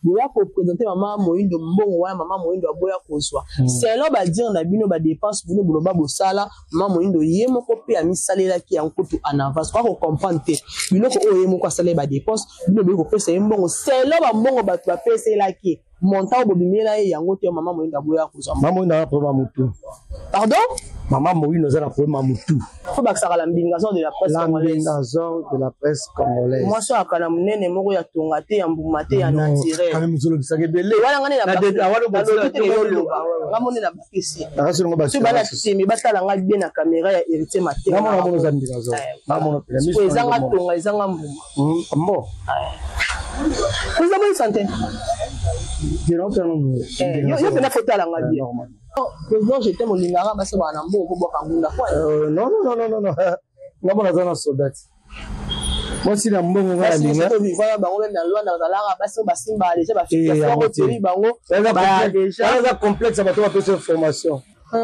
boya ko présenter maman Moindo mbongo wa maman Moindo aboya kozwa c'est là ba dire na bino ba dépense bino boloba bosala maman Moindo ye moko pe amisalela ki yankutu en avance kwa ko comprendre te bino ko oye moko asala ba dépense bino be ko pesa mbongo c'est là ba mbongo ba tu pesa la ki montant bobimela ye yango te maman Moindo aboya kozwa maman Moindo na problème mutu pardon maman Moindo na problème mutu faut ba sala mbingazon de la presse congolaise mbingazon de la presse congolaise moi so akala munene moko ya tongate ya mbumate ya naturel quand même zolo bisake belé wala ngane na ngamone na bakisi akasongo basi bana timi batala nga bien na caméra ya héritier maté ngamona mono za mbingazon ngamona pyramide ezanga tonga ezanga mbuma mbo vous avez une santé yo pena photo la nga bien président j'étais mon lingara basi bana mbo ko boka ngunda kwa non ngamona za na soldat moi si na mbongo ngala linga voilà bango même dans Luanda bazalaka basi basimba déjà ba fiki bango ba déjà complexe bato ba pesa formation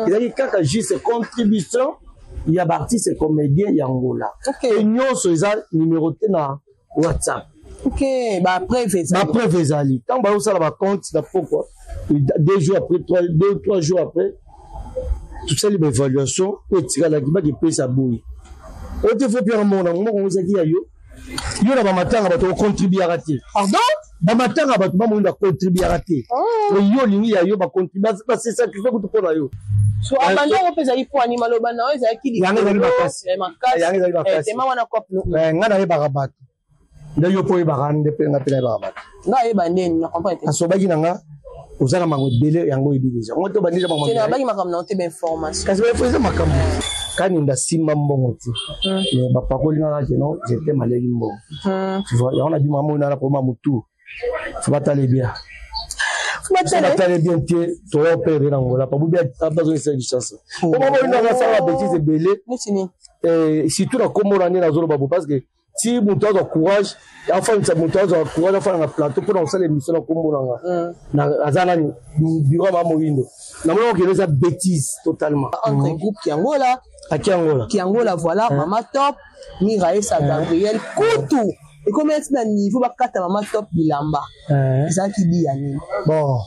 il a dit kaka juste contribution il y a artiste comédien ya Angola et nyonso eza numéroté na WhatsApp. OK, bah après Vezali. Tant ba osala ba compte da pourquoi 2 jours après 3 jours après tout ça l'évaluation et tira la giba qui paye sa bouille. On te fait bien mon amour on zaki ya yo. Yo na ba matanga ba to contribuer à rater. Pardon? Ba matanga ba to ba mo nda contribuer à rater. Yo lingi ya yo ba contribuer c'est ça qui fait que tu pour yo. So abanda ko pesa ipo animal obana o ezaki di. Yanga zali bakasi. Yanga zali bakasi. Tema wana kop no. Ngana ye barabato. Nda yo po ibakande pe nga pena barabato. Nga ye bandeni na comprendre. Asobaki nanga ozala mango dele yango idibisa. Ngoto bandija ba C'est na baki makamna te ba information. Kasi ba faiza makamna. Kani nda simba mbongo ti. Ba pakoli na jeno j'étais malade mbongo. Tu vois, on a dit maman na pour mamutu. Faut pas t'aller bien. Ça va t'aller bien, tu vas opérer dans Angola. Pas bien, tu as besoin de cette chance. Comment on va faire la bêtise et belé? Si tu as comme on a dans Zolo Babou, parce que si mon temps de courage, enfin, ça mon temps de courage, enfin, un plateau pour lancer l'émission comme on a. Azana, bureau à Moïno. Nous avons créé cette bêtise totalement. Entre groupe qui Angola. À qui Angola? Qui Angola, voilà, Mama Top, Miraïsa Gabriel, Koutou. Et comment est-ce que niveau va quatre maman top bilamba c'est ça qui dit Yanni bon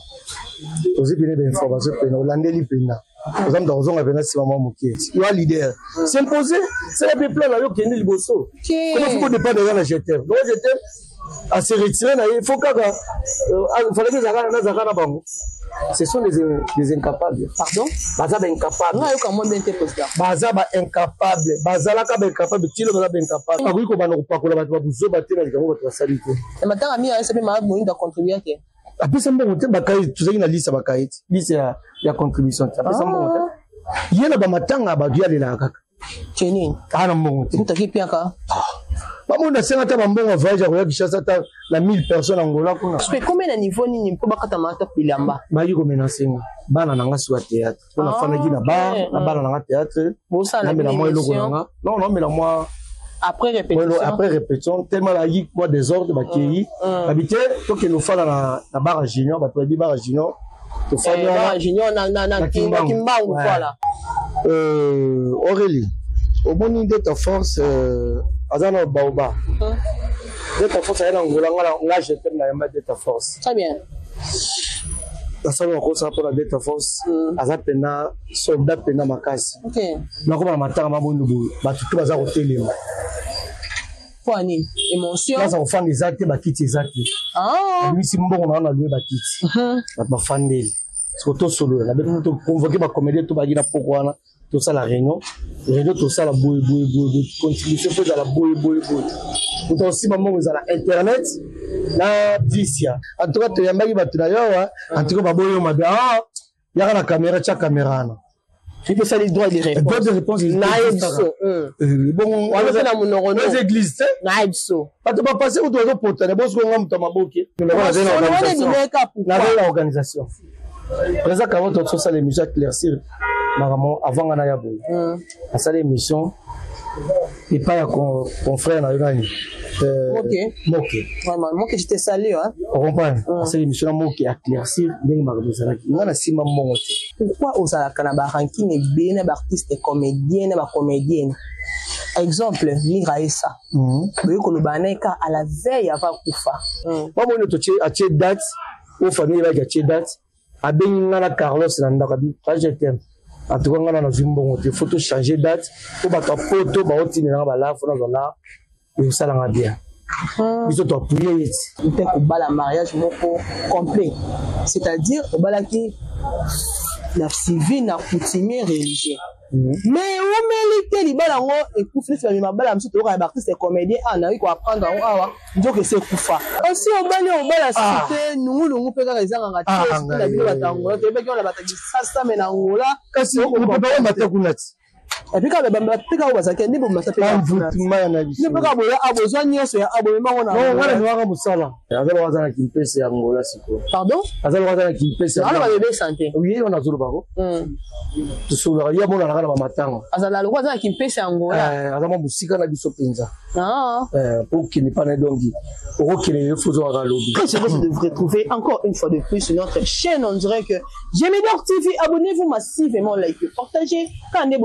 aussi bien d'information que nous l'andeli pena nous sommes dans un événement si maman moké il va leader s'imposer c'est le peuple là qui est liboso comment faut dépendre de la jeter donc jeter à se retirer là il faut qu'il fallait que Zakana bango ce sont des incapables pardon bazaba incapable nga yo comment bien te président bazaba incapable bazala ka incapable tilo bazaba incapable akui ko bana ko pakola bato ba buzo batela likango bato basali te et matanga mi asepe ma moinda contribuer te apesa mbongo te bakai tuzaki na liste bakai liste ya contribution apesa mbongo te yena ba matanga ba dialela kaka cheni ana mbongo te mutaki pia ka bamonda senga ta bambongo voyage ya Kinshasa ta na 1000 personnes Angola kuna parce que combien de niveau nini mpo bakata mata pilamba bayi ko menacenga bana nanga sur théâtre on a fanaki na bar na bana nanga théâtre na mela moi loko nanga non mela moi après répétition tellement la yi quoi désordre ba kei habité to que nous fala na bar junior ba to bi bar junior to fala junior na kimbangu voilà Aurélie au bon de ta force azana baoba de ta force ayana ngola ngala je t'aime na yamba de ta force très bien ça va encore ça pour la de ta force aza pena soldat pena makasi OK na ko ba matanga mabondu ba tutu baza ko telema kwani émotion ça on fait des actes ba kiti exact lui si mbongo na loué ba kiti ba fandeli surtout solo la bête to convoquer ba comédien to ba gina pourquoi tout ça la réunion tout ça la boue contribution pour la boue tout aussi maman vous à internet na disia en tout cas tu yamba ba tu d'ailleurs en tout cas ba boyo ma il y a la caméra cha caméra na il peut faire les droits des réponses naïbso bon on fait na monoro les églises naïbso pas te passer ou doit porter bon ce qu'on a mutama boké na organisation président quand on fait ça l'émission éclaircir avant on a yabo à ça l'émission et pas qu'on frère na yoni moké vraiment moké j'étais salé hein on comprend c'est l'émission moké éclaircir ndenge makambo ngana sima mbongo te pourquoi osala kana ba ranking bien ba artiste comédien ba comédienne Exemple, Miraïsa. Boyo kolobaneka à la veille avant Koufa. Moi, a tché date, aux familles là, il y a date. A Beningana Carlos, je t'aime. En tout cas, on a une photo changer date. Pour battre photo, bah, on tient là, on a et ça l'a bien. Ils ont appuyé. Il fait au bal à mariage complet. C'est-à-dire, au bal qui la civile, la coutumier religieux. Mais où mérite les balango et couffler sur les mabala, monsieur Toro et Baptiste, comédien, on a eu quoi apprendre en awa, donc c'est Koufa. Aussi, au bal à cité, nous peut les gens en raté, la ville à Tangola, Québec, on a battu ça, mais en Angola, kasi on peut pas mettre Kounat. Et puis quand le bamba pika ou basake ni bomba sapé pas maya na biso. Ni pika boya abozo nyonso ya abonnement on a. Non, wana nwaka musala. Azalo wazana kimpese ya Angola siko. Pardon? Azalo wazana kimpese. Ala ba bébé santé. Oui, on a zolo bako. Tu solo ya mona na matango. Azala lo wazana kimpese ya Angola. Azama musika na biso penza. Ah. Pour qu'il n'est pas dongi. Pour qu'il ait faut voir lobby. Je devrais trouver encore une fois de plus sur notre chaîne. On dirait que J'aimedor TV, abonnez-vous massivement, likez, partagez. Quand on est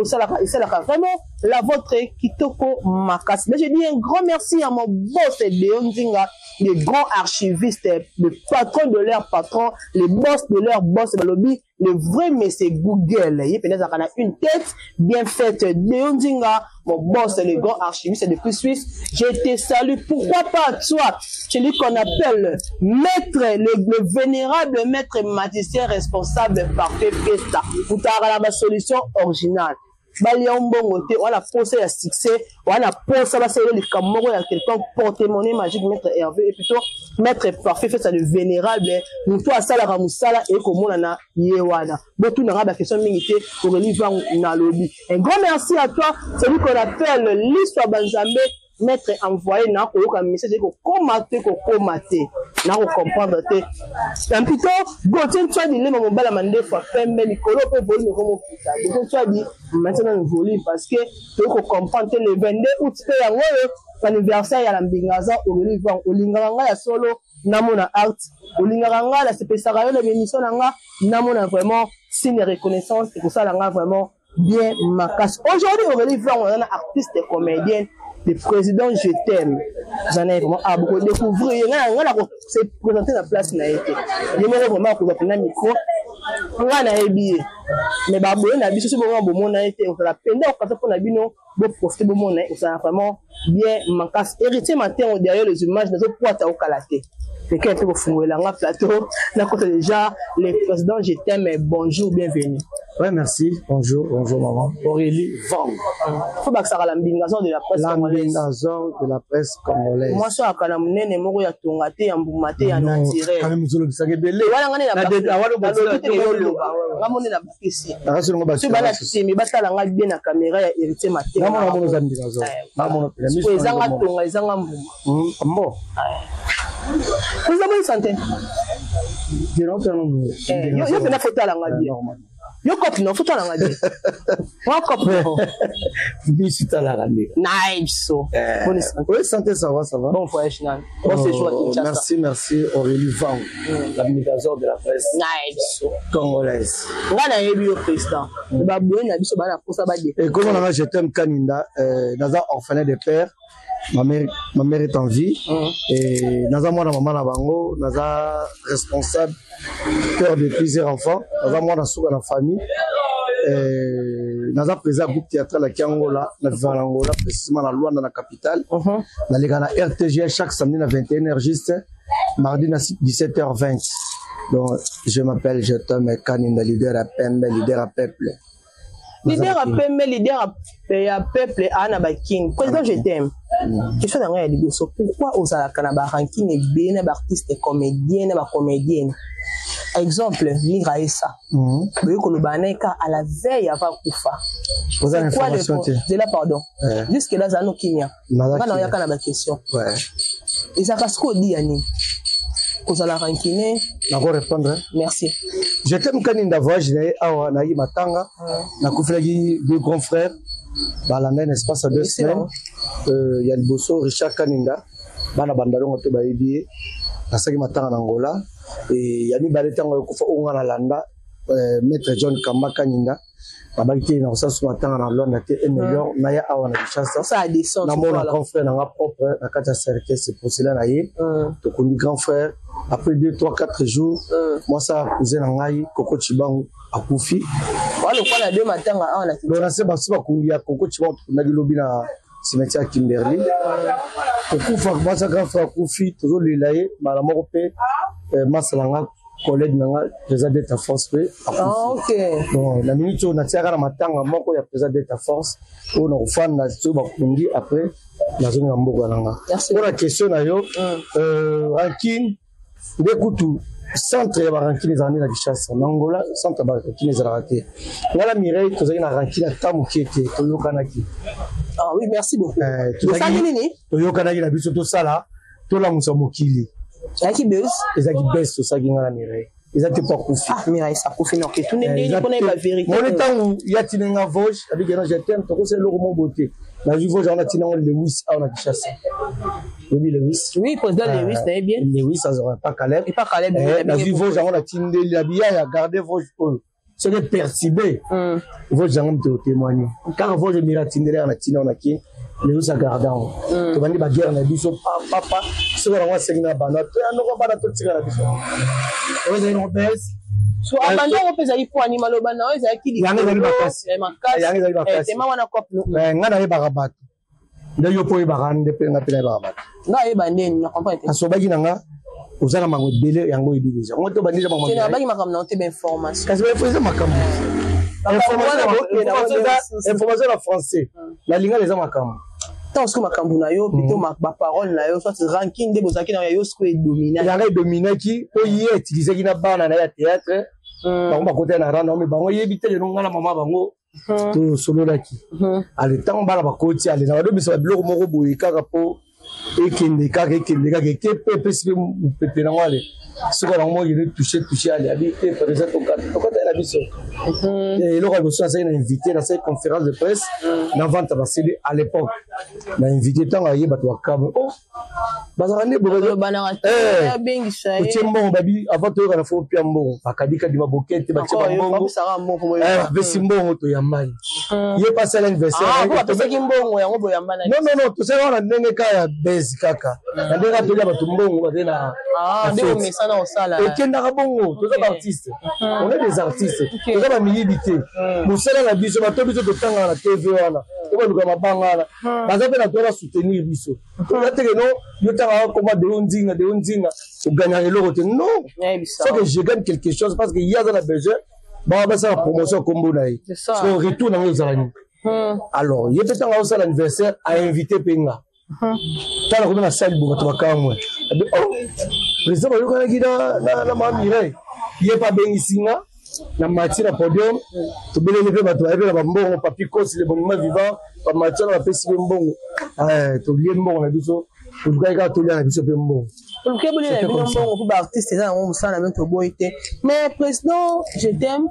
c'est vraiment la vôtre Kitoko Makas. Mais je dis un grand merci à mon boss Léon Zinga, les grands archivistes, les patrons de leur patron, les boss de leur boss de lobby, le vrai monsieur Google. Il y a une tête bien faite. Léon Zinga, mon boss, les grands archivistes depuis Suisse. Je te salue. Pourquoi pas toi, celui qu'on appelle maître, le vénérable maître magicien responsable par Pépesta. Vous avez la solution originale. Bali ya mbongo te wala poser ya succès wala poser ba sele le kamoko ya quelqu'un porte-monnaie magique maître Hervé et plutôt maître parfait fait ça de vénérable muto asala ka musala et komona na yewana botu na ba question mingi te pour livre na lobby. Un grand merci à toi, celui qu'on appelle l'histoire Banzambe maître envoyé na ko yoka message ko komater na ko comprendre te un plutôt Gauthier toi dit le mobala mande fois pembe likolo pe volume comme ça Gauthier toi dit maintenant volume parce que tu ko comprendre le 22 août pe yango l'anniversaire ya la mbingaza au linganga ya solo namona art au linganga la sepesaka yo la émission nanga namona vraiment signe de reconnaissance et pour ça nanga vraiment bien macasse. Aujourd'hui Aurélie Vlan on a artiste et comédienne. Le président, je t'aime. J'en ai vraiment à beaucoup découvrir. C'est présenter la place. J'aimerais vraiment que vous apprenez le micro. On a habillé. Mais baboué n'a biso bon bon mon a été on la peine quand on a bino de profiter de mon on ça vraiment bien mancasse héritier matin derrière les images de ce poids au calaté. Quelqu'un peut fouiller là un plateau là côté déjà les présidents je t'aime bonjour bienvenue. Ouais, merci. Bonjour maman. Aurélie Vang. Faut pas que ça la mbingazo de la presse congolaise. Mbingazo de la presse congolaise. Moi ça akana munene moko ya tongate ya mbumate ya naturel. Quand même zolo bisake belé. Wala ngani la awalo botelo. Ngamone na bakisi. Akaso ngo basi. Bala timi batala nga bien na caméra ya héritier matin. Ngamona za mbingazo. Ngamona pyramide. Ezanga tonga ezanga mbuma. Mbo. Vous avez une santé. Je rentre dans le. Yo fais la photo la ngadi. Yo copie non photo la ngadi. Wa copie. Bisi ta la ngadi. Nice so. Bonne santé. Oui, santé ça va. Bon voyage nan. Bon séjour à Kinshasa. Merci Aurélie Vang, l'administrateur de la presse. Nice. Congolaise. Ngana yebi yo président. Ba boye na biso bana posa ba dé. Et comment on a je t'aime Kaninda dans orphelin de père. Ma mère est en vie et naza mwana maman na bango naza responsable père de plusieurs enfants naza mwana suka na famille naza président groupe théâtral à Kiangola na Angola précisément na Luanda na capitale na leka na RTG chaque samedi na 21h juste mardi na 17h20 donc je m'appelle je t'aime Kaninda leader à Pembe leader à peuple. Leader à Pembe, leader à peuple, Anna Baking. Président, je t'aime. Question d'un gars, pourquoi aux Alakana ranking et bien artiste comédienne, comédienne. Exemple, Miraïsa. Le Kolobaneka à la veille avant Koufa. Vous avez l'information. De là, pardon. Jusque là, Zano Kimia. Maintenant, il y a une question. Ouais. Et ça passe quoi, Diani? Vous allez ranking. D'accord, répondre. Merci. Je t'aime Kaninda voyage awa na yi matanga na kufilaki deux grands frères balanda n'est-ce pas ça 2 semaines il y a le bosso Richard Kaninda bana bandalongo to bayibi na saki matanga na Angola et ya mi baleta ngo kufa onga na landa maître John Kamba Kaninga babaki na ça sur matin na Londres te meilleur na ya awa na Kinshasa ça a descend na mon grand frère na propre na kata cercle c'est pour cela na ye to kondi grand frère après 2 3 4 jours moi ça cousin na ngai Koko Chibangu akufi wala kwa na 2 matanga awa na donc na se ba kundi ya Koko Chibangu na lobi na cimetière Kimberley okufa ba sa grand frère akufi toujours lilaye mala moko pe masalanga collègue nanga président d'état force pe OK donc la minute on a tiré na matanga moko ya président d'état force on a ofan na so ba kundi après la zone ya mboka nanga pour la question na yo ranking de kutu centre ya ranking ezani na Kinshasa na Angola centre ba ranking ezala te ngala Mireille tozali na ranking ta mukete toyokanaki ah oui merci beaucoup ça nini toyokanaki na biso to sala to la musa mokili Ezaki buzz. Ezaki buzz to saki ngala Mireille. Ezaki pas kufi. Ah Mireille ça kufi non que tout n'est connaît la vérité. Mon temps ya tinenga Vosges, avec que je t'aime, to c'est le roman beauté. La Vosges on a tinenga Lewis on a Kinshasa. Oui Lewis. Oui, président Lewis c'est bien. Lewis ça aurait pas Caleb. Et pas Caleb. La Vosges on a tinenga la bia ya garder Vosges pour c'est de perturber. Vosges on te témoigner. Quand Vosges mira tinenga on a tinenga on a qui Lewis a gardé on. To bandi ba guerre na biso papa so on va segna bana to ya no ko bana to tsika na biso. Ozo ino bes. So abanda ko pesa ipo animal bana ozo akili. Yange zali bakasi. Yange zali bakasi. Tema wana kop no. Ngana ye barabato. Nde yo po ye barande pe ngapela ye barabato. Na ye bandeni na comprendre. Asobaki nanga ozala mango belé yango ebi déjà. On to bandija mango. C'est na baki makam na te ben information. Kasi ba faiza makam. Information en français. La linga les makam. Tant que makambu na yo plutôt ma parole na yo soit ranking de bozaki na yo sko e dominer. Ya dominer qui o y utiliser qui na bana na ya théâtre. Bango ba côté na randa mais bango yebite le ngala mama bango. To solo laki. Ale tant bala ba côté ale na do bisa biloko moko boyi kaka po ekende kaka ke pepe si pepe na ngale. Siko na mo yiri toucher ale abi te présent to kata la biso. Et le roi ça c'est invité dans cette conférence de presse dans vente à CD à l'époque. Na invité tant aye bato akaba. Oh. Bazarane bobo banana bengi shaye. Otiembo babi avant to kana fo pia mbongo. Bakadika di mabokete ba tiba mbongo. Besi mbongo to yamani. Ye passé l'anniversaire. Ah, ko pesa ki mbongo yango bo yamana. Non, to se wana ndenge ka ya base kaka. Na ndenge to ya bato mbongo ba na. Ah, ndio mesana osala. Et kenda bongo, tous les artistes. On est des artistes. Tous les milité. Nous sommes la biso, bato biso to tanga na TV wana. Ko luka mabanga na. Baza pe na to soutenir biso. To la te no, yo tanga ko ma de ondinga, o gagner le rote. Non. C'est que je gagne quelque chose parce qu'il y a dans la besoin. Ba ba sa promotion combo na yi. So retourne dans les années. Alors, il y a peut-être un l'anniversaire à inviter Penga. Tala ko na salle bu bato bakamwe. Oh. Président Bayoka Gida na Mireille. Il est pas bien ici na matière à podium. To bele le bato avec la mbongo papi kosi le bonnement vivant, pa matière na pesi mbongo. To lié mbongo na biso. To ga to lié na biso pe mbongo. Pour que bolé na biso mbongo pour artiste ça on ça na même to boité. Mais président, je t'aime.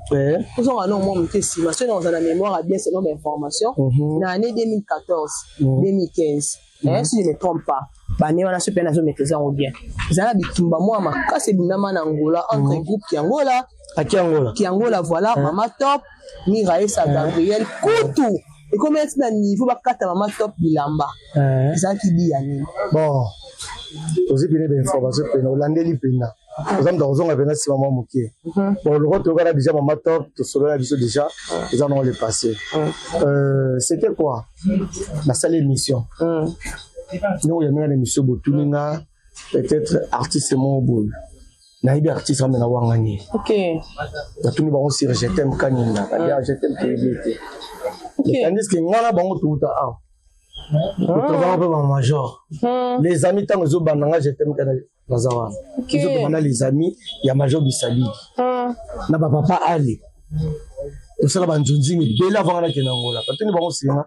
Nous on a non moi m'était si parce que dans la mémoire a bien ces noms d'informations. Na année 2014, 2015. Si je ne me trompe pas, bani wana super nazo maîtriser en bien. Zana bitumba moi makase binama na Angola entre groupe qui Angola voilà Mama Top, Mirae sa Gabriel Koutou. Et combien de niveau ba kata Mama Top bilamba. Ça qui dit yani. Bon. Aussi bien d'informations que nous landeli pena. Nous sommes dans un événement si maman moké. Bon le retour là déjà Mama Top, tout cela là déjà, ils en ont le passé. C'était quoi? La salle émission. Nous, il y a une émission Botuninga, peut-être artiste mon boule. Naïbi artiste amena wangani. OK. Batuni ba on sire je t'aime kaninga. Je t'aime TVT. Tandis que ngana bango tout a. Tout va pas major. Les amis tant zo bananga je t'aime kana bazawana. Ils ont demandé les amis, il y a major Bisali. Na papa Ali. Tout ça ba njunji mi bela vangana kenangola. Batuni ba on sire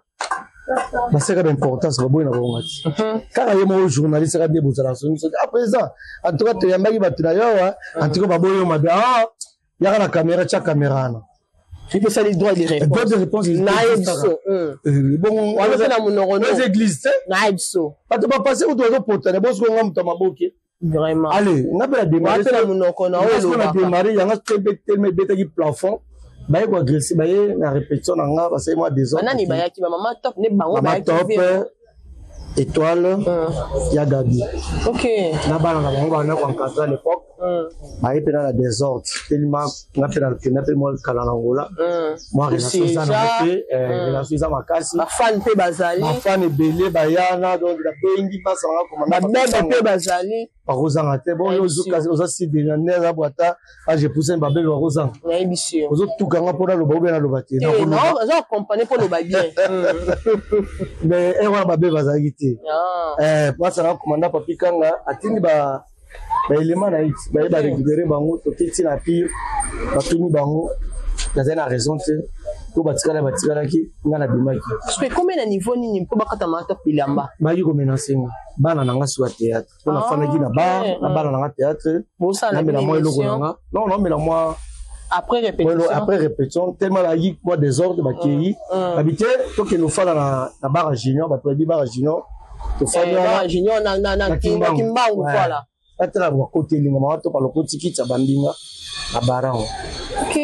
c'est d'importance ba boy na bongati quand il y a un journaliste qui a bien bossé la solution à présent en tout cas tu y a magi batuna yo en tout cas ba boy ma ah il y a la caméra cha caméra na il peut ça les droits et les réponses naïbso bon on va na monoro les églises naïbso pas de passer au doigt porter boss ko ngam to maboke Vraiment. Allez, on a bien démarré. On a démarré, il y a un très bête plafond. Baye ko agresser baye na répétition na nga parce que moi des autres nani baye ki maman top ne bango baye top étoile ya Gabi. OK na bana na bango na ko encadrer à l'époque baye pena la désordre tellement na pena moi kala na ngola moi relation ça na pe relation ça makasi ba fan pe bazali ba fan belé bayana donc la bengi pasa nga komanda ba pe bazali Rosanga te bon yo zuka oza si de na neza boata a je pousse ba belle Rosanga na ebisio ozo tuka nga pona lo ba na lo bate non ozo accompagner pour le ba bien mais wana ba belle bazali te pasa nga komanda papi kanga atindi ba élément na it ba récupérer bango to kiti na pire ba tuni bango na na raison te ko batikala ki nga na bimaki parce que combien de niveau nini mpo bakata mata pilamba ba yi ko menacenga bana nanga sur théâtre on a fana ki na ba na bana nanga théâtre na mela moi loko nanga non mela moi après répétition tellement la yi moi désordre ba kei habité to ke no fana na bar junior ba to bi bar junior to fana junior na kimbangu voilà atela ba côté linga ma to pa lo côté ki tsa bandinga na barao OK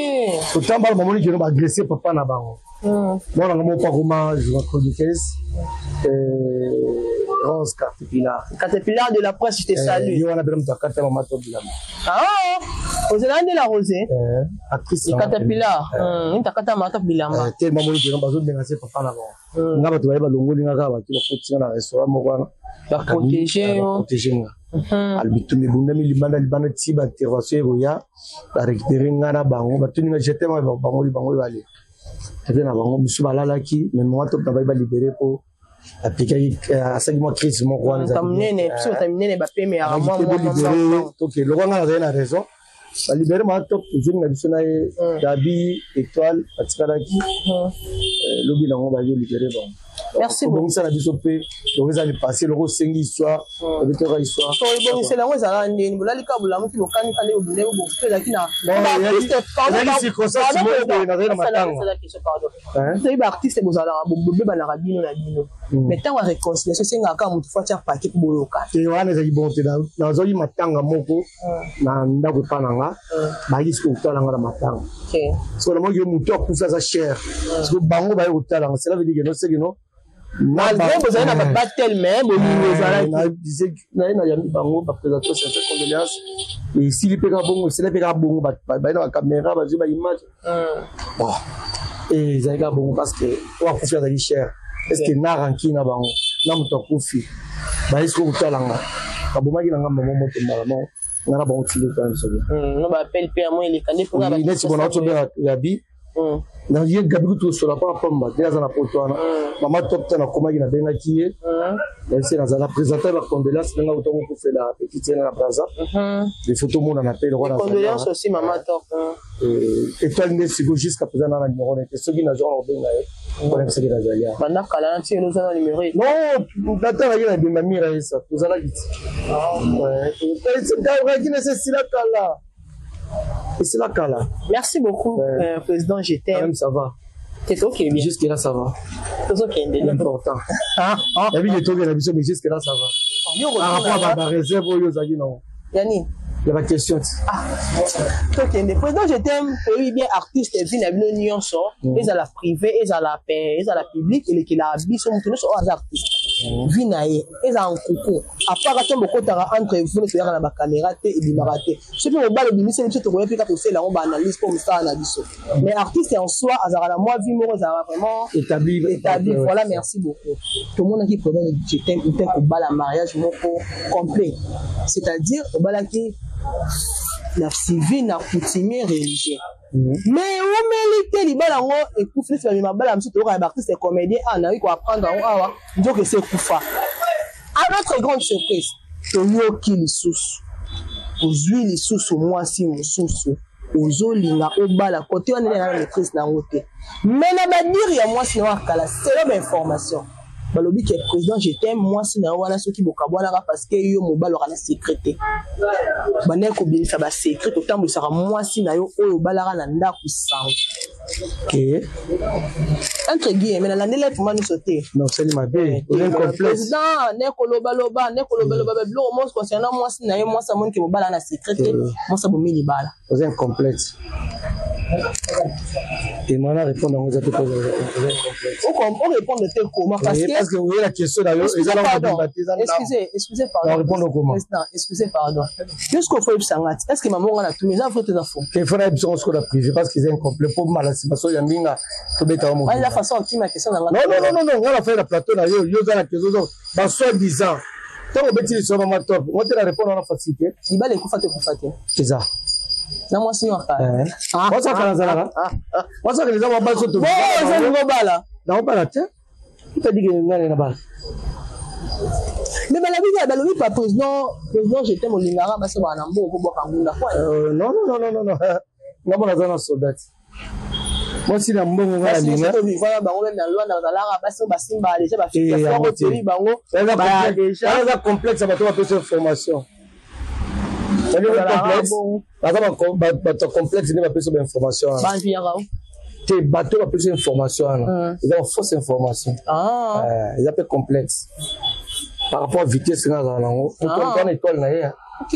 autant ba mamoni je no ba agresser papa na bango moi na mo pa comment je vais chroniqueuse Rose Caterpillar de la presse, je te salue. Il y a un peu de maman top de la ah vous allez de la rosée actrice Caterpillar une takata maman top de la maman tellement mon je no ba zo menacer papa na bango nga ba to ba longoli nga ka ba ki ba fotinga na restaurant mo kwana ba protéger nga albitumi bundami libanda ti ba intervention ya ba récupérer nga na bango ba tuninga jeté ma bango bale tebe na bango musu balalaki mais moi top na ba libérer pour appliquer à 5 mois crise mon roi tamnene pso tamnene ba peme ya moi OK le roi nga na raison ba libérer ma top toujours na biso na Gabi étoile patikalaki lobi na ngo ba libérer bango. Merci beaucoup. Donc ça la biso pe donc ça le passé le sengi histoire le terrain histoire so bon c'est la ngo za ndeni bolali ka bulamu ki lokani kale obule bo fela kina c'est ba artiste bozala bobe bana rabino na bino mais tant wa réconciliation c'est nga ka mutu fatia paquet boyoka te wana za bonté na zo yi matanga moko na ndako pananga ba yi ko tala ngala matanga OK so le mo yo mutu akufa za cher parce que bango ba yo tala c'est la veut dire que non c'est que non malgré vous avez na battle mais bon na disait na yami bango ba présenter cette condoléance et si li peka bongo c'est la peka bongo ba na caméra ba ba image bon et zaika bongo parce que on confiance à cher est-ce que na ranki na bango na muto kufi ba isko utalanga kaboma ki na ngamba moto mbala ngana bango tilo kan so no ba appel pe mo ile kane pour ba ni si bona to bien Gabi na ye Gabi ko so la pa pamba déjà na potwana mama top na koma ki na benga ki elle c'est dans la présenter la condoléance nga auto ko fait la petite na braza les photos mon na appel roi na condoléance aussi mama top étoile ne sigo jusqu'à présent na numéro de question qui na genre benga on est la zalia banda kala na ti no za numéro non data la yena bima mira ça vous allez vite ouais c'est d'ailleurs qui nécessite la kala. C'est la cala. Merci beaucoup, président. Je t'aime. Même ça va. C'est ok. Jusque là, ça va. C'est ok. C'est important. La vie est tombée la mission, mais jusque là, ça va. Par rapport à ma réserve, Yanni. Il y a ma question. Ok. Le président, je t'aime. Oui, bien artiste. Et puis, il y a une union. Ils ont la privée, ils ont la paix, ils ont la publique. Et les habits sont tous artistes. Vinaye, ils ont un coucou. À part quand on entre vous, c'est dans la caméra et l'imaraté. Ce qui me bat le ministère, c'est que tu fais la analyse comme ça, analyse. Mais artiste en soi, à moi, vie, moi, vraiment établi. Voilà, merci beaucoup. Tout le monde qui provient de je t'aime, il t'aime au bal à mariage, complet. C'est-à-dire, au bal qui la civile, la coutumier religieux. Mais où mérite les balango et couffler sur les mabalam sur le artiste et comédien en a eu quoi apprendre en awa donc c'est koufa. À notre grande surprise, Tonio qui les sous aux huiles sous moi si on sous aux olinga au bas la côté on est dans la maîtrise na route. Mais la dire il y a moi sinon à la c'est l'information. balobi que président je t'aime moi si na wana soki bokabwana parce que yo mobalo kana secrétaire bana ko bien ça ba secret to tambo saka moi si na yo oyo balaka na ndako sango OK entre guillemets na landela pour nous sauter non c'est ma bé on est complexe président ne ko loba blo mo concernant moi si na yo moi ça mon ke mobala na secrétaire moi ça bomini bala vous êtes complexe et moi la répondre on vous poser on répond de tel comment parce que vous avez la question là excusez pardon répondre comment excusez pardon jusqu'au faut sangat est-ce que maman on a tout mais ça faut te info il faut être sur ce privé parce qu'ils sont incomplets pour mal c'est parce que yambinga to beta mo la façon qui ma question non on va faire la plateau là yo za la question ba soi disant tant on beti sur ma top on te la répondre en facilité il va les kufate c'est ça na moi si on fait moi ça fait ça moi ça que les hommes ba so to bon ça ngo bala na pas la tête tu t'as dit que ngana na bala mais la vie pas président je t'aime olingara parce que bana mbo ko boka ngunda quoi non na bona zana soldat moi si na mbongo ngala linga voilà bango même dans loi dans la parce que basimba déjà ba fiki bango ba déjà ça complexe ba to ba information c'est complexe ba to complexe ne ba pesa information ba vira te bateau ba pesa information ils ont fausse information ils appellent complexe par rapport à vitesse nga za nango to to na école na ya OK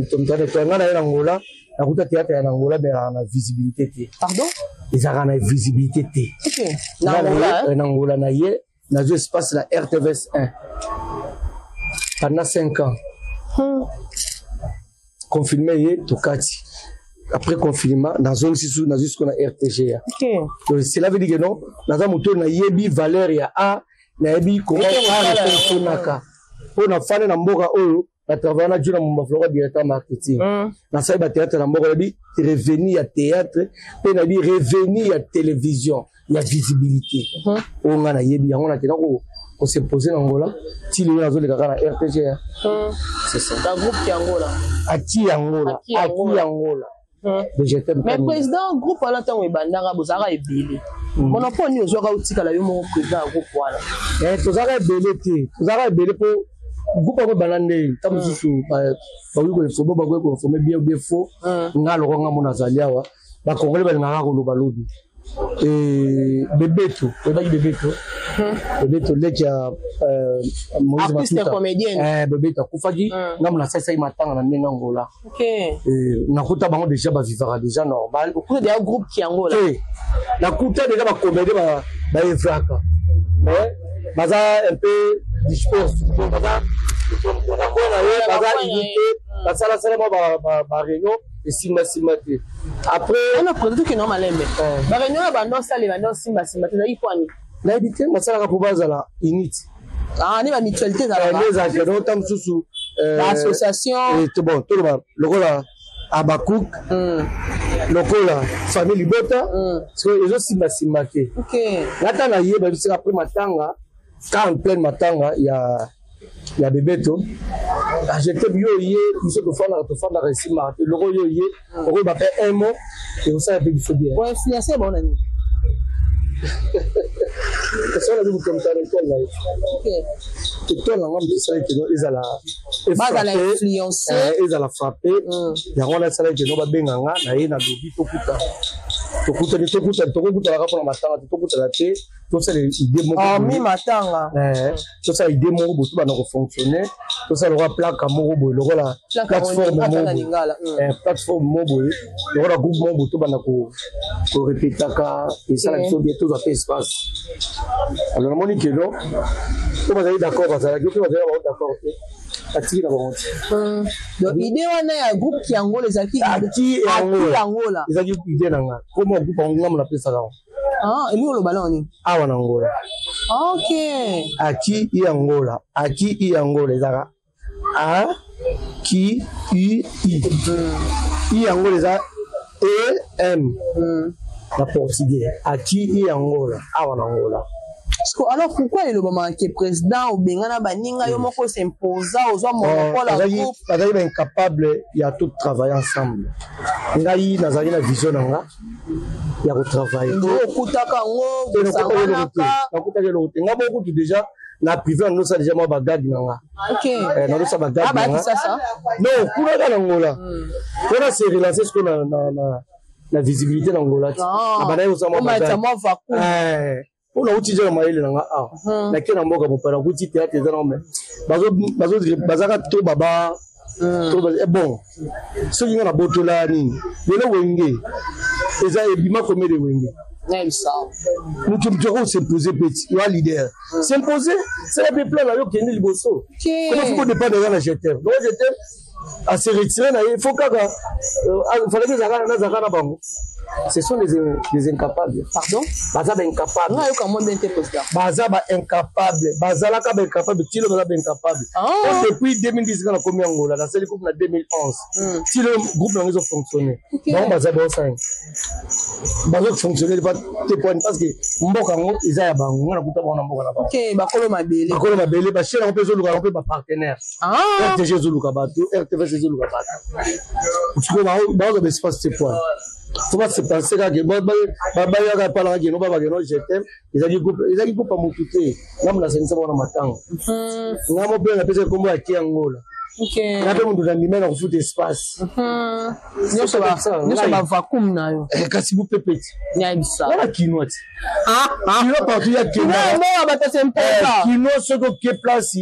to école nga na ya ngola na kuta théâtre ya ngola mais na visibilité te pardon ils ont na visibilité te OK na ngola na ye na je espace la RTVS 1 pendant 5 ans confirmé ye tokati après confinement dans zone sous na jusqu'à na RTG OK donc cela veut dire que non na moto na yebi valeur ya a na yebi comment fonctionnaka on fane na mboka oyo na travailler na juna mu maflora directeur marketing na sai ba théâtre na mboka bi revenu ya théâtre pe na bi revenu ya télévision ya visibilité on nga na yebi yango na tena ko se poser na ngola ti le na zo le kaka na RTG c'est ça la groupe qui angola aki angola mais président groupe ala tango ebandanga bozaka ebele mona po ni ozwaka utikala yo mo président groupe wala tozaka ebele po groupe ko balande tamu susu ba ko informer ba ko informer bien faux ngalo ko ngamona zaliawa ba kongole ba ngaka ko lobalobi bebeto leki ya Moïse Matuta comédienne bebeto kufaki ngamona sasa matanga na nenga ngola OK nakuta bango déjà ba vivra déjà normal okuta des groupe qui angola nakuta déjà ba comédie ba efraka mais baza un peu disperse baza basala ba réunion et simba te après on a produit que normal ba réunion ba non sale ba non simba te na ikwani na habité masala pour bazala unité ni ba mutualité za la les agents tam susu l'association et bon tout le monde lokola Abakouk lokola famille Bota so ils ont simba te OK ngata na yeba bisika après matanga quand en pleine matanga ya bebeto j'étais bio yé biso to fanda resima loko yo yé ko ba fait un mot et vous savez qu'il faut bien ouais financer bon ami ça la vous comme ça là OK tout le monde sait que ils à la bazala influencer ils à la frapper ya on ça là que no ba benganga na ye na lobi tokuta la rapona matanga tokuta la te tout ça les idées mo mi matanga tout ça idée mo bo tout ba na ko fonctionner tout ça le roi plaque mo bo le la plateforme mo bo le roi groupe mo bo tout ba na ko répéter ka et ça la chose bientôt ça fait espace alors mon que non tout va être d'accord ça la tout va être d'accord atiki na bango donc idée wana ya groupe qui angola ezaki angola ezaki idée nanga comment groupe angola mona pesa ka eli oloba nani awa na angola OK aki i angola ezaka a ki i angola eza em na portugais aki i angola awa na angola. Alors pourquoi il est président ou bengana baninga yo moko s'imposa aux hommes monopole incapable il y a tout travailler ensemble ngai nazali na vision nanga ya kotravaille okutaka ngo nakutaka eloko te nga moko tu déjà na privé anosa déjà mwa bagadi nanga nalosa bagadi nanga non kunaka na ngola mpona se relancer siko na visibilité na ngola ti abanayi kosa mwa bagadi mpona uti nzela mayele nanga awa nake na mboka mopana kuti théâtre eza nango me bazaka to baba bon soki nga na botola nini lelo wenge eza ebima komede wenge mutu ako s'imposer petit yo a leader s'imposer c'est la peuple na yo kende liboso comment faut dépendre de la jeter donc jeter à se retirer na il faut kaka fallait que zaka na bango. Ce sont des incapables. Pardon? Bazaba incapable. Non, comment bien interpréter? Bazaba incapable. Bazala ka incapable. Tilo bazaba incapable. Depuis 2010 quand on a commis Angola, dans ce groupe en 2011. Si le groupe n'a pas fonctionné. Donc bazaba au sein. Bazaba fonctionner pas tes points parce que mboka ngo izaya bango na kuta bona mboka na bango. OK, bakolo mabele. Bakolo mabele ba chela on peut zoluka on peut ba partenaire. RTG zoluka bato, RTV zoluka bato. Tu vois ba espace tes points. Faut pas se penser que baba ya parler que no baba que no je t'aime ils ont pas m'occuper ngam na sensa bona matanga ngamo pe na pesa kombo aki Angola OK na pe mundu ndimena ku foot espace nyoso ba vacuum nayo kasi bu pepeti nya bisa wala kinoti kino partout ya kino no ba ta sempeka kino soko ke place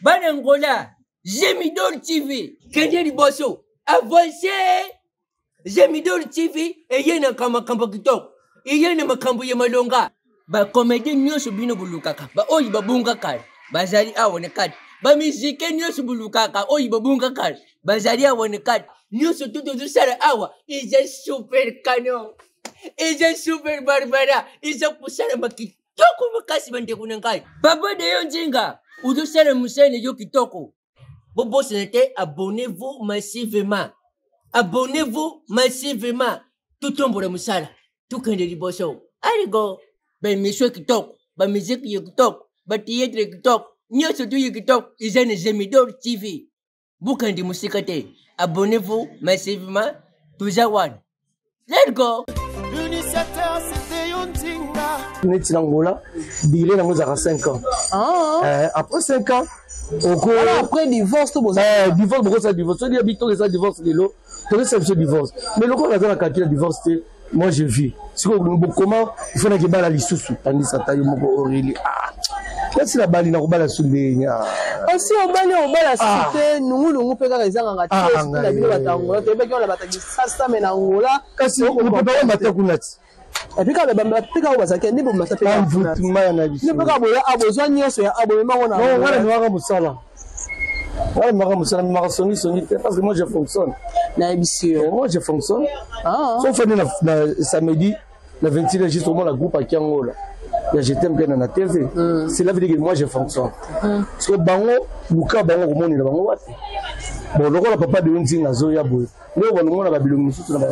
bana Angola Gemidor TV, Kenya Bosso, avancé. Gemidor TV, et y a un kamakambo, et y a un makambo yamalonga. Ba comédie nyoso bino bulukaka, ba oyi babunga kal, bazali awone kat, ba musique nyoso bulukaka, oyi babunga kal, bazali awone kat, nyoso tuto sara awa, is a super canon, is a super barbara, is a pusara maki, toko makasi bante kunankai. Baba de yonjinga, udo sara musene yo kitoko. Bobo Sénété, abonnez-vous massivement. Abonnez-vous massivement. Tout tombe pour le moussala. Tout quand il bosso. Allez go. Ben monsieur qui toque. Ben musique qui toque. Ben théâtre qui toque. N'y a surtout qui toque. Ils ont des Gemidor TV. Vous quand il moussicate. Abonnez-vous massivement. Toujours one. Let's go. L'initiateur c'était Yontinga. Neti Angola. Bilé na mozaka 5 ans. Après 5 ans. Après divorce, tout divorce, beaucoup ça divorce. Tu dis habitons ça divorce de l'eau. Tu sais ce divorce. Mais le corps a dans la quartier divorce, moi je vis. Si comment il faut que bala lisusu tandis ça taille mon Aurélie. Qu'est-ce la bali na bala soudé. Aussi on bala cité nous peut ka ezanga ngati na bino batangola te beki on la bataki sasa mena ngola kasi on peut pas battre kunati. Et puis quand les bambas pika ou basake ni bomba tapé pas vous na biso ni pika boya abozwa nyonso ya abonnement wana non wala nwaka musala wala nwaka musala mara soni parce que moi je fonctionne na ebisio moi je fonctionne sauf na samedi le 26 registre au moins la groupe à Angola ya je t'aime bien na TV c'est la veut dire que moi je fonctionne parce que bango luka bango komoni na bango wate bon lokola papa de Yonzi na zo ya boy leo bango ba bilongo mususu na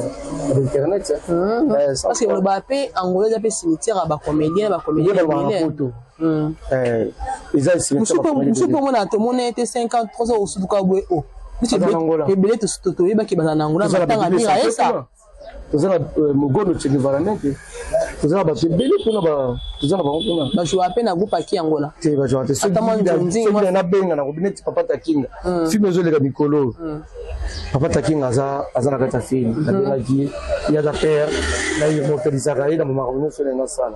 internet parce que le bapé Angola ya pe cimetière ba comédien ba photo ils ont cimetière mususu po mona to mona été 53 ans au suduka boy o et belé to toto yeba ki bazana Angola batanga mira esa tozana mogono tsheni varanete tozana ba belé pona ba tozana ba pona ba jouer pe na groupe aki Angola te ba jouer te so na benga na kobineti papa takinga film zo leka mikolo papa takinga za na kata film na benga ki ya da père na yo motorisaka ina mama ko so na sala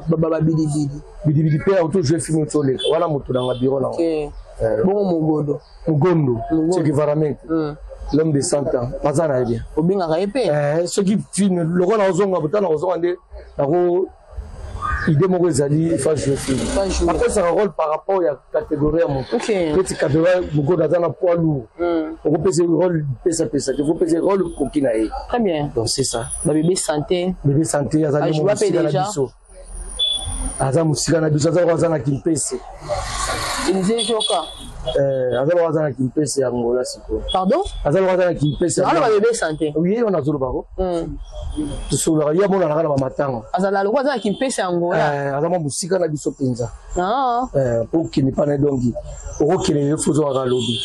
ba bidibidi père auto jouer film to leka wala moto na biro na bon mogondo c'est equivalent l'homme de 100 ans bazana bien obinga kaepe ce qui film le rôle en zonga botana ozonga nde nako idée moko ezali il faut jouer film après c'est un rôle par rapport à catégorie à mon petit catégorie beaucoup d'azana poids lourd on peut passer rôle pesa il faut passer rôle kokina e très bien donc c'est ça bébé santé azali mo déjà aza musika na biso azana kimpese inze joka azalo wazana kimpese ya Angola siko. Pardon? Azalo wazana kimpese. Alors va bébé santé. Oui, on a zolo bako. Tu solo ya mona na matanga. Azala lo wazana kimpese ya Angola. Azama musika na biso penza. Ah. Pour qu'il n'est pas né dongi. Pour qu'il ait faut zo lobi.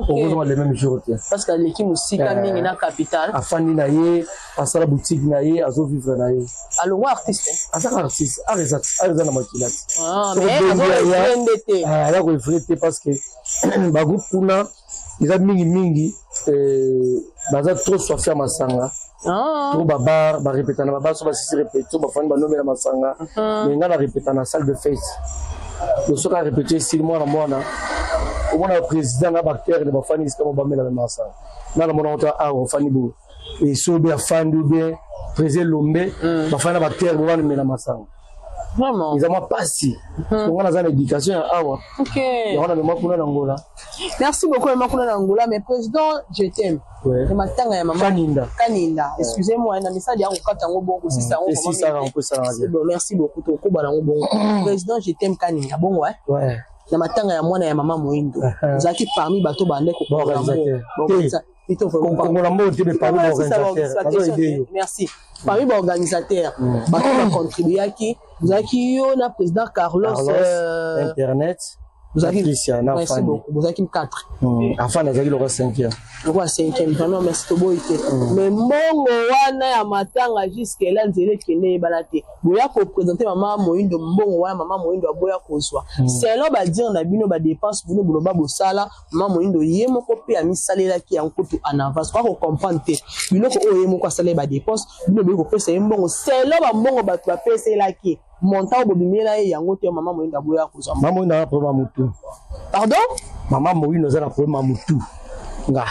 Pour les mêmes jours. Parce que l'équipe musika mingi na capitale. Afandi na ye, asala boutique na ye, azo vivre na ye. Alors artiste. Azaka artiste, areza na makilat. Ah, mais azo ndete. Ala ko ifrete parce que ba groupe kuna ils ont mingi baza trop soifia masanga. Trop babar ba répéter na babar so ba sisi répéter ba fani ba nomela masanga. Mais nga na répéter na salle de fête. Le soka répéter 6 mois na mwana. Au moins le président na bactère de ba fani iska mo ba mela masanga. Na na mona ota a fani bo. Et so be fandi bien président Lombe ba fani na bactère bo ba mela masanga. Vraiment. Ils ont pas si. On a une éducation à Awa. Ok. On a même Makuna Angola. Merci beaucoup Makuna Angola, mais président, je t'aime. Ouais. Le matin ya maman. Kaninda. Kaninda. Excusez-moi, un message ya okata ngo si ça on. Et si ça on peut ça. Bon, merci beaucoup to ko bala ngo. Président, je t'aime Kaninda. Bon ouais. Ouais. Le matin ya mwana ya maman Moindo. Zaki parmi bato bande ko bon organisateur. Merci. Parmi les organisateurs, vous contribué à qui? Vous avez qui le président Carlos Internet. Vous avez Christian, merci beaucoup. Vous avez 4. Enfin, vous avez le 5e. Le 5e. Vraiment, merci beaucoup. Mais mon wana ya matanga jusqu'à là, nzele kene balate. Boya ko présenter maman Moindo mbongo wa maman Moindo aboya kozwa. C'est là ba dire na bino ba dépense bino buloba bosala maman Moindo yemo ko pe ami salela ki en koto en avance. Quoi ko comprendre te. Bino ko oyemo ko salela ba dépense bino be ko pesa mbongo. C'est là ba mbongo ba to pesa la ki. Montant bobimela yango te maman Moindo aboya kozwa. Maman Moindo na problème mutu. Pardon? Maman Moindo na problème mutu. Nga.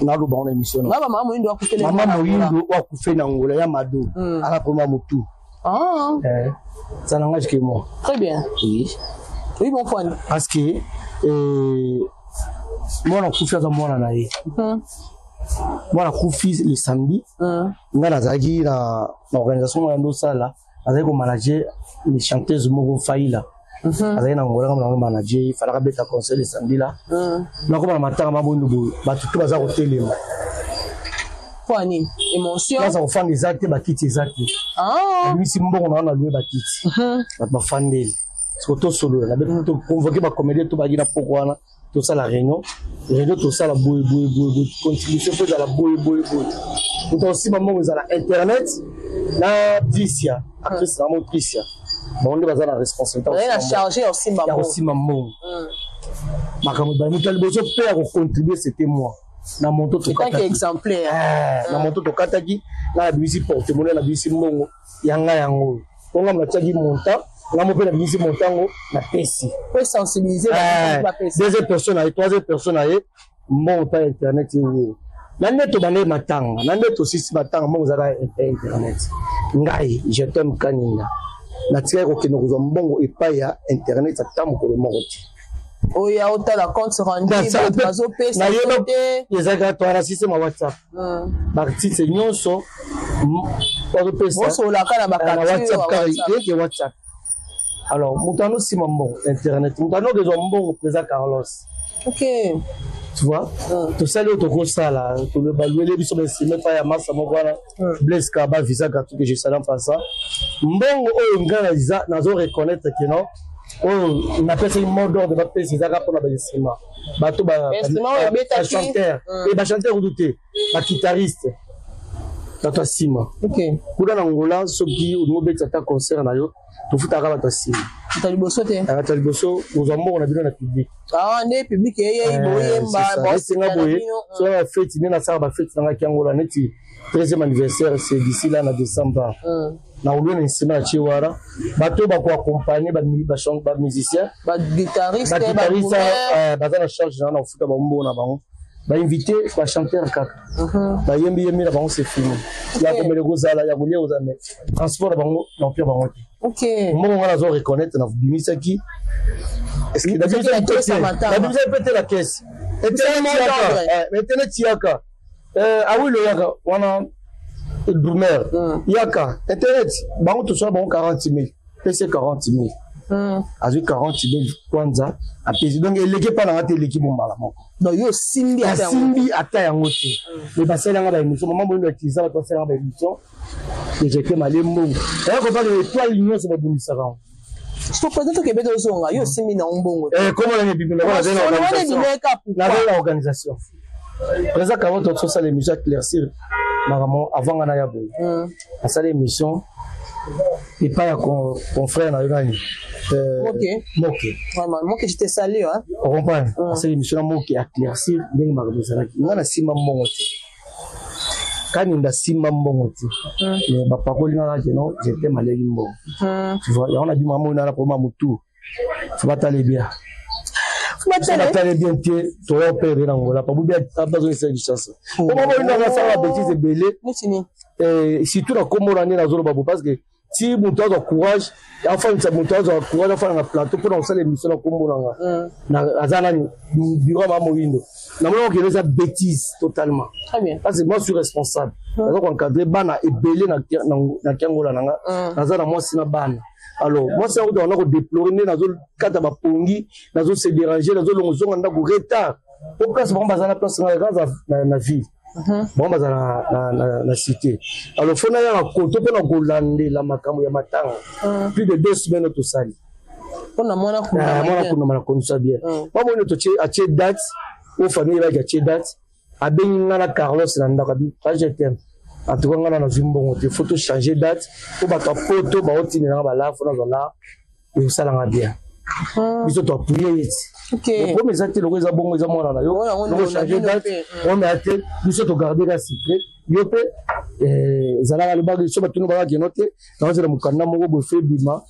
Na lo ba on émission. Maman Moindo akufela. Maman Moindo akufela Angola ya mado. Ala problème mutu. Ah. Ça n'engage que moi. Très bien. Oui. Oui, mon point. Parce que moi on kufia za mwana na ye. Moi on kufi le samedi. Nga na zaki na organisation ya ndo sala. Azali ko manager les chanteuses moko faila. Azali na Angola comme na manager, il fallait beta concert le samedi là. Na ko ba matanga mabondu bo ba tutu baza ko telema. Kwani émotion là ça on fait des actes ba kiti exact. Lui si mbongo na louer ba kiti. Ba fandeli. Surtout solo la be to convoquer ba comédien to ba gina pokwana to ça la réunion to ça la boy contribution pour la boy. Donc aussi maman vous à la internet na Tricia après ça mon Tricia. Bon on va la responsabilité. On a chargé aussi maman. Il y a aussi maman. Makambo ba mutal bozo pe a contribuer c'était moi. Na monto to kata exemplaire na monto to kata ki na bisi porte-monnaie na bisi mbongo yanga yango onga mnachaki monta na mo pe na bisi montango na pesi pour sensibiliser la pesi deuxième personne et troisième personne et monta internet yo na neto bane matanga na neto sisi matanga mo zaka internet ngai je t'aime Kaninda na tika ko keno ko mbongo epai ya internet atamu ko mo roti. Oh, il y a autant la compte rendu, bazo pesa côté. Les agatoires c'est ma WhatsApp. Parti c'est nyonso. Bazo pesa. Boso la kana bakati WhatsApp. Alors, mutano si mambo internet. Mutano bezo mbongo président Carlos. OK. Tu vois? Tout ça le toko sala, to le baluele biso be sime pa ya massa moko wana. Blaise Kaba visa gatu que je salam pas ça. Mbongo o ngana nazo reconnaître que non. On appelle ça une mort d'ordre de baptême, c'est ça pour la bellissima. Bateau, chanteur, et chanteur redouté, guitariste, Tata Sima. Ok. Pour dans Angola, ceux qui ont nouveau bête concert na yo, tout fout à Tata Sima. Taliboso te. Taliboso, nous avons on a bien le public. Ah, on est public et c'est la fête, il y a ça, la fête dans la Angola, neti 13e anniversaire, c'est d'ici là, en décembre. Na oublié l'instrument à Chiwara. Bateau va accompagner les chanteurs, les musiciens, les guitaristes, les en charge dans la foot à Bambo na bango. Ba invité les chanteurs kaka. Ba yembi na bango c'est fini. Ya comme le gozala ya golia ozame. Transport na bango na pia bango. OK. Moi on va reconnaître na bimisa qui. Est-ce que d'habitude pété la caisse. Maintenant tiaka. Ah oui le yaka wana Drumer, Yaka, Internet, bango tout ça, bango 40 000, PC 40 000. azwi 40 000 kwanza apesi donc eleki mpa nanga te eleki bombala moko donc yo simbi ata yango te me basalelanga baémission mama moyindo akiliza bato basalelanga baémission ejete malembo aya kopaka étoile nyonso babumisaka yango je présente que beto zonga yo simbi na mbongo comment on est bibina na organisation présent quand on fait ça l'émission éclaircir maman avant ngana ya boy à ça l'émission et pas ya confrère na yoni moke vraiment moke j'étais salé hein on comprend c'est l'émission moke éclaircir ndenge makambo ngana sima mbongo te kaninda sima mbongo te mais bapakoli ngana non j'étais malade mbongo tu vois on a dit maman on a pour ma mutu faut pas t'aller bien batale bien te to opere na ngola pa bubi a besoin de cette chance on va une na sala bêtise belé surtout na komora ni na zolo babu parce que si mutu a courage enfin ça mutu a courage enfin na plateau pour lancer l'émission na komora na azana ni bureau ma moindo na moi que les bêtise totalement très bien parce que moi je suis responsable donc encadrer bana et belé na kangola nanga azana moi sina bana. Alors, moi, c'est on a déplorer dans le cadre de Pongi, dans le se déranger, dans le long on a retard. Au place, bon, bah, la place na ville. Bon, bah, la cité. Alors, faut n'aller en compte, pour nous golander la macamu ya matanga. Plus de 2 semaines au sali. On a moins à ça bien. Moi, on est à tché date, aux familles là, à tché date, à Beningana Carlos, Nandakabi, je t'aime. En tout cas, on a une il faut changer date. Pour battre photo, bah, on tient là, faut là, et ça l'a bien. Ils sont appuyés. Ok. Pour mes actes, le réseau bon, ils ont là, on changer date, on a été, ils sont gardés la secret. Yope, Zala, le bag, ils sont battus dans la noté, dans le Mukana, mon fait bima,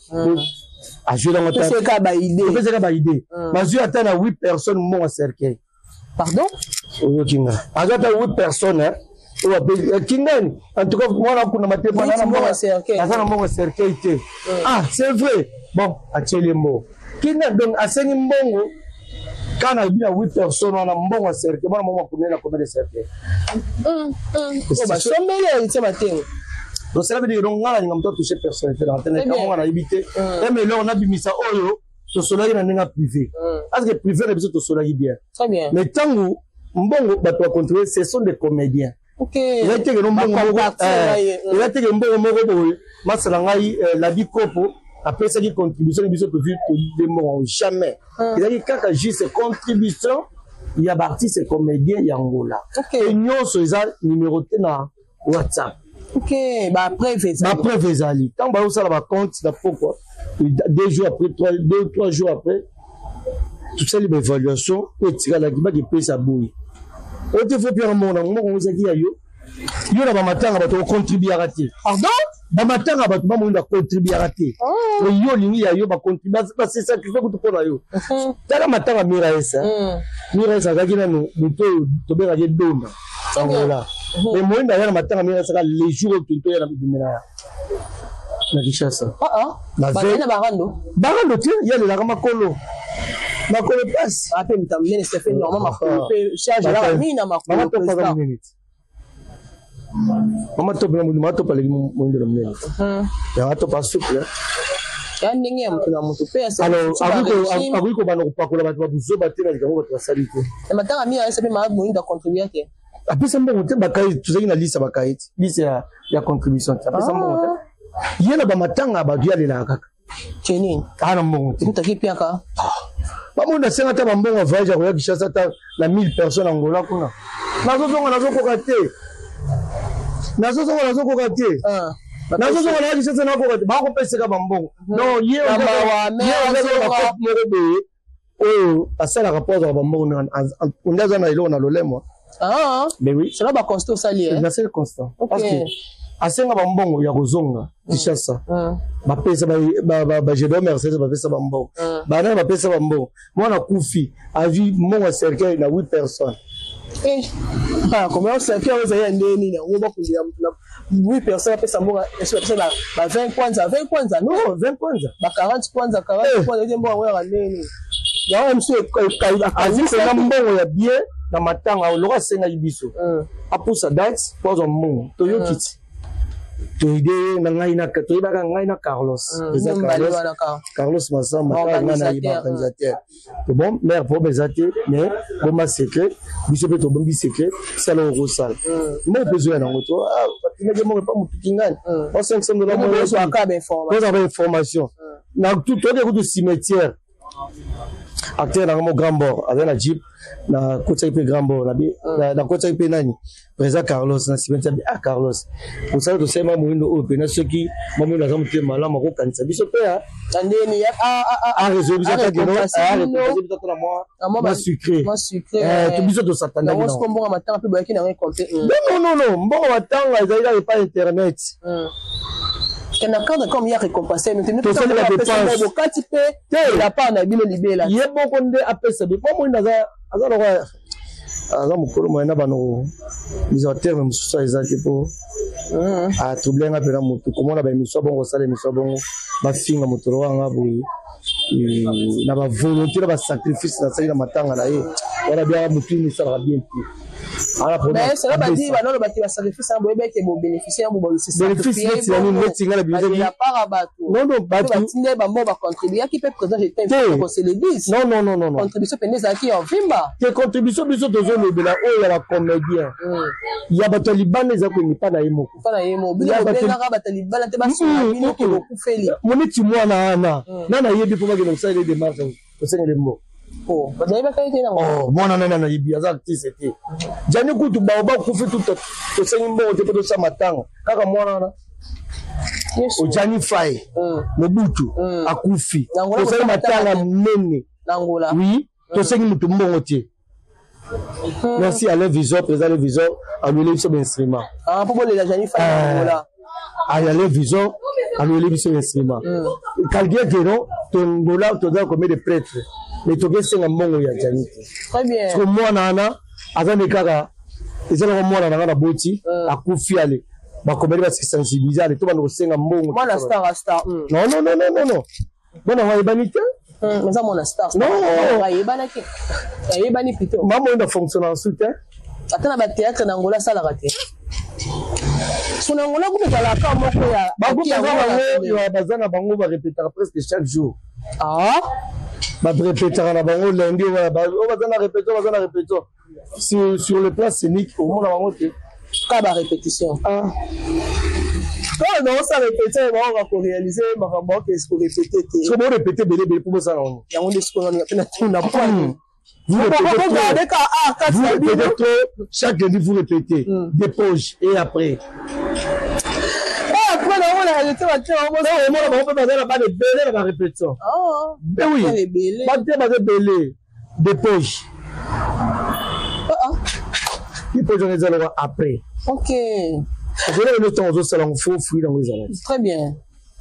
à jouer dans le temps. C'est pas idée. C'est pas idée. Mais je attends à 8 personnes, mon cercueil. Pardon? J'attends 8 personnes, hein. Kingani, en tout cas, moi, là, on a mon cercueil. Ah, c'est vrai. Bon, à les mots. Kingani, donc, à 5 mbongo, quand on a bien 8 personnes, on a un bon cercueil. Moi, on a combien de cercueils? Donc, ça veut dire que on a touché personne. On a évité. Mais là, on a du misa oyo, ce soleil, on a privé. Parce que privé, on a besoin de soleil bien. Très bien. Mais tant que mbongo, on contrôler, ce sont des comédiens. Ok. Il a été que la vie copo après ça qui contribution les bisous prévu de mon jamais. Il a dit quand juste contribution il y a parti c'est comédien Yangola. Et nous sur ça numéroté na WhatsApp. Ok, bah après Vezali. Quand bah ça va compte la pourquoi 2 jours après 3 jours après tout ça l'évaluation et tirer la qui peut ça bouille. On te fait bien mon vous a dit yo na ba matanga ba to contribuer à rater. Pardon? Ba matanga ba to ba mo nda contribuer à rater. Yo lingi ya yo ba contribuer ba c'est ça qui fait que tu pona yo. Tala matanga mira esa. Mira esa ga kina no to be ga je donda. Voilà. Mais moi nda ya matanga mira esa les jours tu to ya na bimina. Na kishasa. Ba na barando tu ya le la makolo. Makolo passe. Après m'tamene c'est fait normalement makolo charge la mina makolo. Maman top na mundi mato pale mundi na mnene. Ya mato pa souple. Ya ndenge ya mtu na mtu pe asa. Alors aguiko bana kupakola battu babuzo batela likango battu basalite. Na matanga mia asa pe ma mundi contribuer te. Apesa mbongo te bakai tuzaki na lisa bakai. Lisa ya contribution. Apesa mbongo te. Yena ba matanga ba dialela kaka. Chenini. Ana mbongo te. Mutaki pia ka. Bamonda senga ta mbongo voyage ko ya Kishasa ta na 1000 personnes Angola kuna. Nazo kokate. Nazo kokate. Nazo na Kishasa na kokate. Ba ko pesa ka mbongo. Non, ye on va oh, asala rapport à mbongo on ndaza na ilo na lolemo. Mais oui, c'est là ba constant sali hein. C'est constant. Parce que asenga ba mbongo ya kozonga Kishasa. Ba pesa ba je dois Mercedes ba pesa ba mbongo. Ba na ba pesa ba mbongo. Moi na kufi a vu mon cercueil na 8 personnes. Comment ça fait on a ndeni na on va kulia 8 personnes pesa mbongo est-ce que ça ba 20 kwanza non 20 kwanza ba 40 kwanza ndio mbongo ya ndeni. Ya msio na mbongo ya bien na matanga oloka senga ibiso. Apusa date kwa mbongo toyo kiti. toide na ngai na toyebaka ngai na Carlos Carlos Massamba ngana yiba organisateur bon mère pour bezaté mais comme secret biso pe to bombi secret sala au sala mo besoin na ngoto ne mo pas mutukingani on $500 mo so akabe information na tout de cimetière acteur dans mon grand bord avec la jeep na côté IP grand bord na côté IP nani président Carlos na cimetière Carlos pour ça to sema muindo open na ceux mamu na zamu temala mako kanisa biso pe andeni a résolution ta geno a moi sucré to biso to satana na on mbonga matanga pe boyaki na compter non mbonga matanga ezali pas internet que na cadre comme hier récompensé mais tu ne peux pas le quand tu peux la part na bino libela ye boko nde apesa be pomo ndaza azalo kwa aza mukolo mwana bano misateur même sous ça ezaki po a troubler pena mutu komona ba émission bongo sala émission bongo ba finga mutoro wanga boyi na ba volonté na ba sacrifice na sala matanga na ye wala bien mutu ni sala bien mais ça va dire non le bâti va sacrifice un boybe qui est bénéficiaire bon c'est bénéfice c'est la médecine la biso la part bateau non bateau ne ba mo ba contribuer qui peut présent j'étais pour se le dire non contribution peneza qui en vimba que contribution biso tozo lobela o ya la comédien ya bato libane za ko ni pa na yemo bila benga ba talibana te ba bino ko kufeli moniti mwana ana yebi pour que ça les démarches au seigneur le mot oh badaiba kaite na mwana nana yibi azaki c'était jani kutu baoba kufi tout to sengi mbo te poto sa matanga kaka mwana na o jani fai mobutu akufi to sengi matanga nene nangola oui to sengi mutu mbongo te merci à le viseur présent le viseur à lui lever son instrument pour les jani fai nangola à le viseur à lui lever son instrument calguer que non tongola to da comme des prêtres mais to gese nga mbongo ya jani très bien parce que mwana ana azane kaka ezala mwana na ngana boti akufi ale bakomeli ba sensibiliser ale to bano senga mbongo mwana star non bona wa ibanite mais ça mwana star non wa ibanaki ya ibani plutôt maman on a fonctionné en soutien atana ba théâtre na ngola sala raté sona ngola ku bezala ka moko ya ba bazana bango ba répéter presque chaque jour ba répéter na bango lundi ba bazana répéter sur le plan scénique au monde bango te ka ba répétition non ça répéter on va réaliser ma bango qu'est-ce qu'on répéter te comment répéter belé pour ça on ya on est qu'on a point vous répétez trop chaque lundi vous répétez dépose et après après on a arrêté va tiens on peut pas de belé la répétition ben oui pas de belé dépose dépose on les allons après ok je vais le temps au salon faux fruit dans les années très bien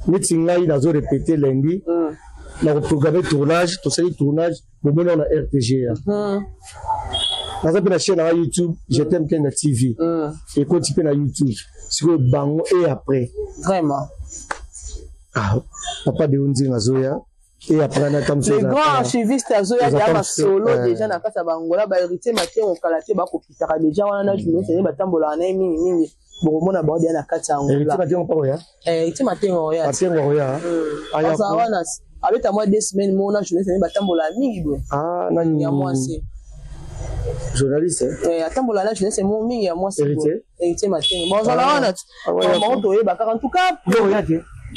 meeting là il a répété lundi na programme tournage to sali tournage bon on a RTG na ça na chaîne YouTube je t'aime Kenya TV et continue na YouTube sur bango et après vraiment papa de unzi ngazoya et après na tam les grands archivistes azoya ya solo déjà na kasa bangola ba héritier matin on kalaté ba ko pitaka déjà wana na jino c'est ba tambola na mingi bon mona ba dia na kata ngola héritier matin on ya héritier matin on ya aya wana avec à moi 2 semaines mon âge je vais batambola mingi bo nani ya moi c'est journaliste atambola là je sais mon mingi ya moi c'est héritier matin bon ça là on a toyé ba en tout cas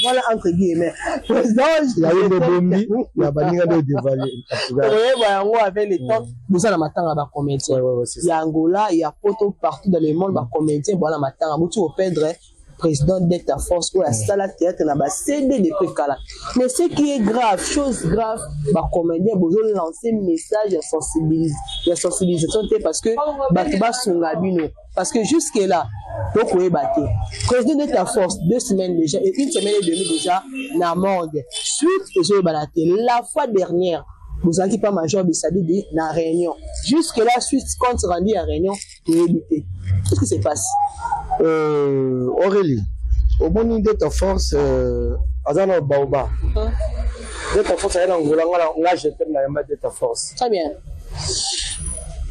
voilà entre guillemets président ya yende bombi ya baninga de dévaler ba yango avec les temps nous ça na matanga ba comédien ya Angola ya poto partout dans le monde ba comédien bon na matanga mutu au perdre président d'État force ou la salle théâtre na ba CD de précala mais ce qui est grave chose grave ba comédien besoin lancer message de sensibilisation parce que ba sunga bino parce que jusque là donc on est battu président d'État force 2 semaines déjà et 1 semaine et demie déjà na morgue suite et je balaté la fois dernière vous avez pas major Bissadidi na réunion jusque là suite quand rendu à réunion pour éviter qu'est-ce qui se passe Aurélie au bon d'État force azana baoba d'État force à Angola nga je t'aime na yamba d'État force très bien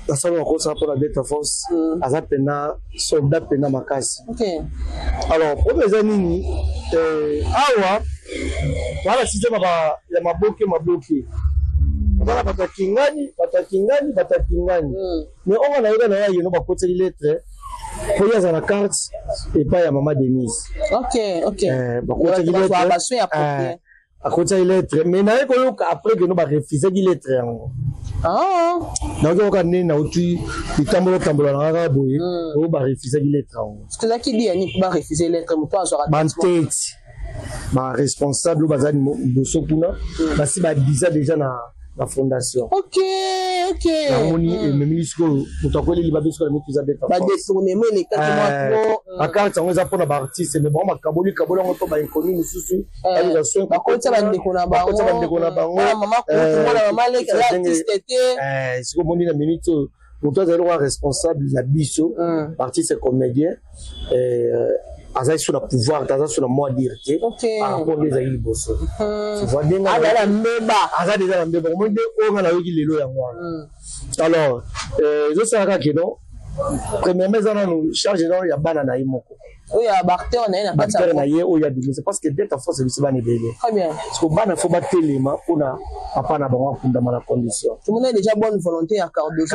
la salle on ça pour la Delta Force aza pena soldat pena makasi. OK. Alors pour les années awa voilà système ya maboke voilà batakingani mais on va aller là yeno ba côté lettre pour y la carte et pas ya maman Denise. OK. Ba côté lettre à côté lettre mais na ko après que nous ba refuser di lettre yango. Ah. Donc on connaît na uti itambola na nga boye o ba refuser di lettre yango. Ce que là qui dit ni ba refuser lettre muto azora tête. Ma responsable bazali boso kuna basi ba bisa déjà na la fondation. OK. Na moni et le ministre mutakweli libabiso la mituza beta. Ba détournement les 4 mois pro. Akarte on za pona ba artiste mais bon makaboli on to ba inconnu mususu réalisation ba kota ba ndeko na bango. Maman ko mona maman les artiste était siko moni na minute muto azali responsable la biso artiste comédien azali sur le pouvoir azali sur le mot dire que par rapport des aïe bosso tu vois denga azali mbeba azali déjà mbeba mo nde o ngala yoki lelo ya mwa alors je sais que non premièrement ça nous charge dans ya bana na imoko oui ya barter on a pas ça na ye o ya c'est parce que Delta Force c'est bana belé très bien parce que bana faut battre telema ona papa na bango kunda mala condition tout le monde a déjà bonne volonté à Cardozo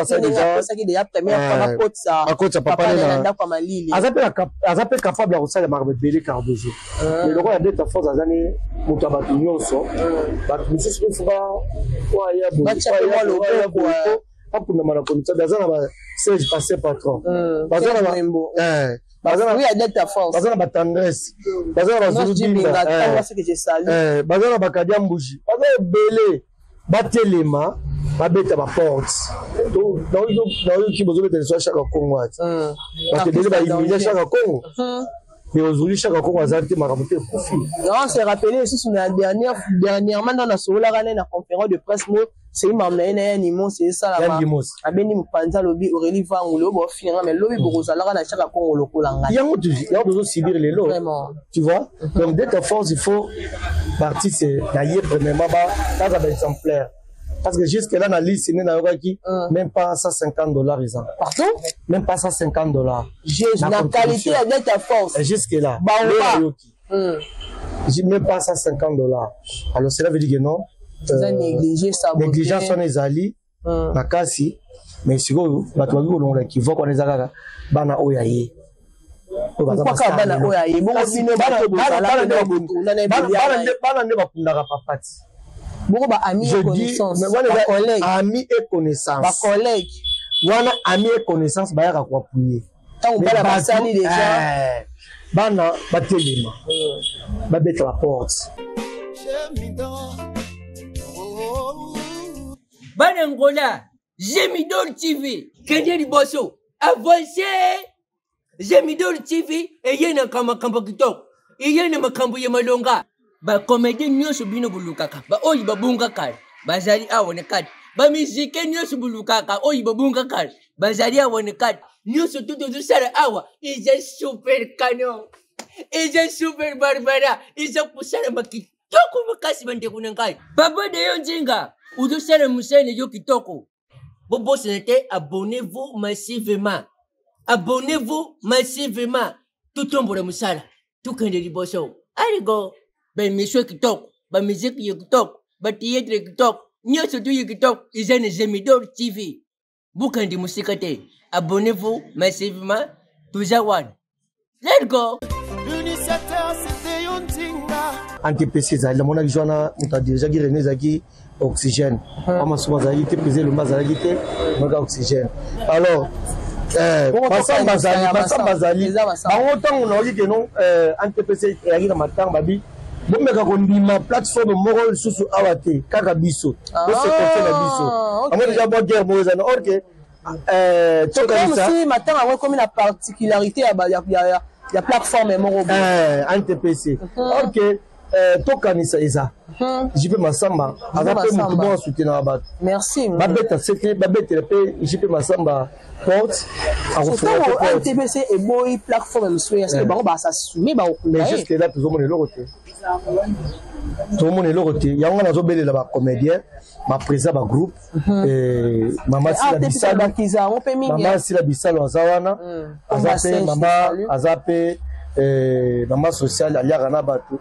ça déjà ça qui déjà première fois akota papa na kwa malili azape capable ya kosala marbe belé Cardozo mais le roi Delta Force azani muto abatu nyonso batu misusu faut ba ya bo apuna mala condition bazana ba siège passé patron bazana ba oui, à Delta Force. Bazana ba tendresse. Bazana ba zulubinga. Bazana ba kadiambuji. Bazana belé. Batelema. Babeta ba porte. Donc, dans le qui besoin de chaque Congo. Parce que déjà, il y a chaque Congo. Mais aujourd'hui, chaque Congo a zalté ma ramonté profil. Non, c'est rappelé, c'est la dernièrement dans la Sola, la conférence de presse, c'est une maman, c'est ça là-bas. Abeni Mpanza Lobby, Aurélie Van Oulo, bon, finalement, mais Lobby Borosala, la chaque Congo Lokolanga. Il y a besoin de subir les lots. Vraiment. Tu vois? Donc, dès ta force, il faut partir, c'est d'ailleurs, premièrement, dans un exemplaire. Parce que jusque-là, dans la liste, il y a même pas $150. Pardon? Même pas $150. La qualité de ta force. Jusque-là. J'ai même pas $150. Alors, cela veut dire que non. Négligence sont les alliés. La casse. Mais si vous avez qui voit qu'on est à Bana Oyaye. Pourquoi Bana Oyaye? Beaucoup d'amis et connaissances. Amis et connaissances. Collègues. Wana amis et connaissances, bah y'a quoi pouiller. Tant on parle de ça déjà. Bana batelema. Ba bête la porte. Banangola, Gemidol TV, Kenya Bosso, avancé. Gemidol TV, et y'a un kamba kitok. Il y a un makambo yamalonga. Ba comédien nyonso bino bulukaka ba oyi babunga kala bazali awone kati ba musicien nyonso bulukaka oyi babunga kala bazali awone kati nyonso tutu sala awa is super canon is super barbara is kusala makitoko makasi bande kunangai baba de yonjinga udu sala musene yo kitoko bobo senete abonnez-vous massivement tout tombe musala tout kende liboso allez go ba mission TikTok, ba musique TikTok, ba théâtre TikTok, nyonso tu TikTok, ils ont Gemidol TV. Bukandi musikate. Abonnez-vous massivement. Toujours one. Let's go. L'initiateur c'était Yontinga. Anti-PC zali mona kijwana muta déjà ki René zaki oxygène. Ama souvent zali te peser le mazali te, maka oxygène. Alors passant bazali. Ba autant on a dit que non anti-PC yaki na matang babi. Bon meka kondima plateforme moko susu awate kaka biso ko se côté na biso on déjà bon guerre mozana OK si matin a comme la particularité ya plateforme moko NTPC OK tokanisa eza JP Massamba azape mutu bon soutenir abat merci babeta c'était babeta pe JP Massamba porte à refaire NTBC et boy plateforme monsieur est-ce que bango ba s'assumer ba mais jusque là tout le monde est l'autre tout le monde est l'autre yango nazo belela ba comédien ma présent ba groupe et maman Sila Bisalo maman Sila Bisalo azawana azape mama azape maman sociale aliaka na bato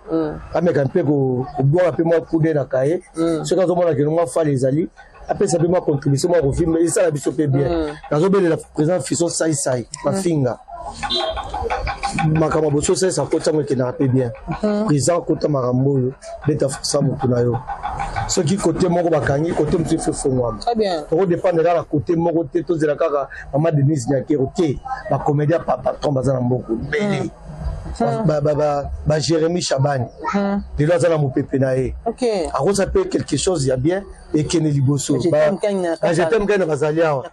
ameka mpe kobwaka mpe mwa kude na kaye soki azomona keno mwa fale ezali apesa mpe mwa contribution mwa kofilme esala biso mpe bien nazobelela président fiso saisai mafinga makambo boso saisa kotango ekendaka mpe bien président kota makambo oyo beta forsa motu na yo soki kote moko bakangi kote motu ifo efongwama tokodépendre kaka kote moko te tozela kaka mama denise nyakero te bacomédia patron baza na mboko bele Jérémy Chabani lelo aza na mopepe na ye akosa mpe quelque chose ya bien ekende liboso jetem kai na bazali awa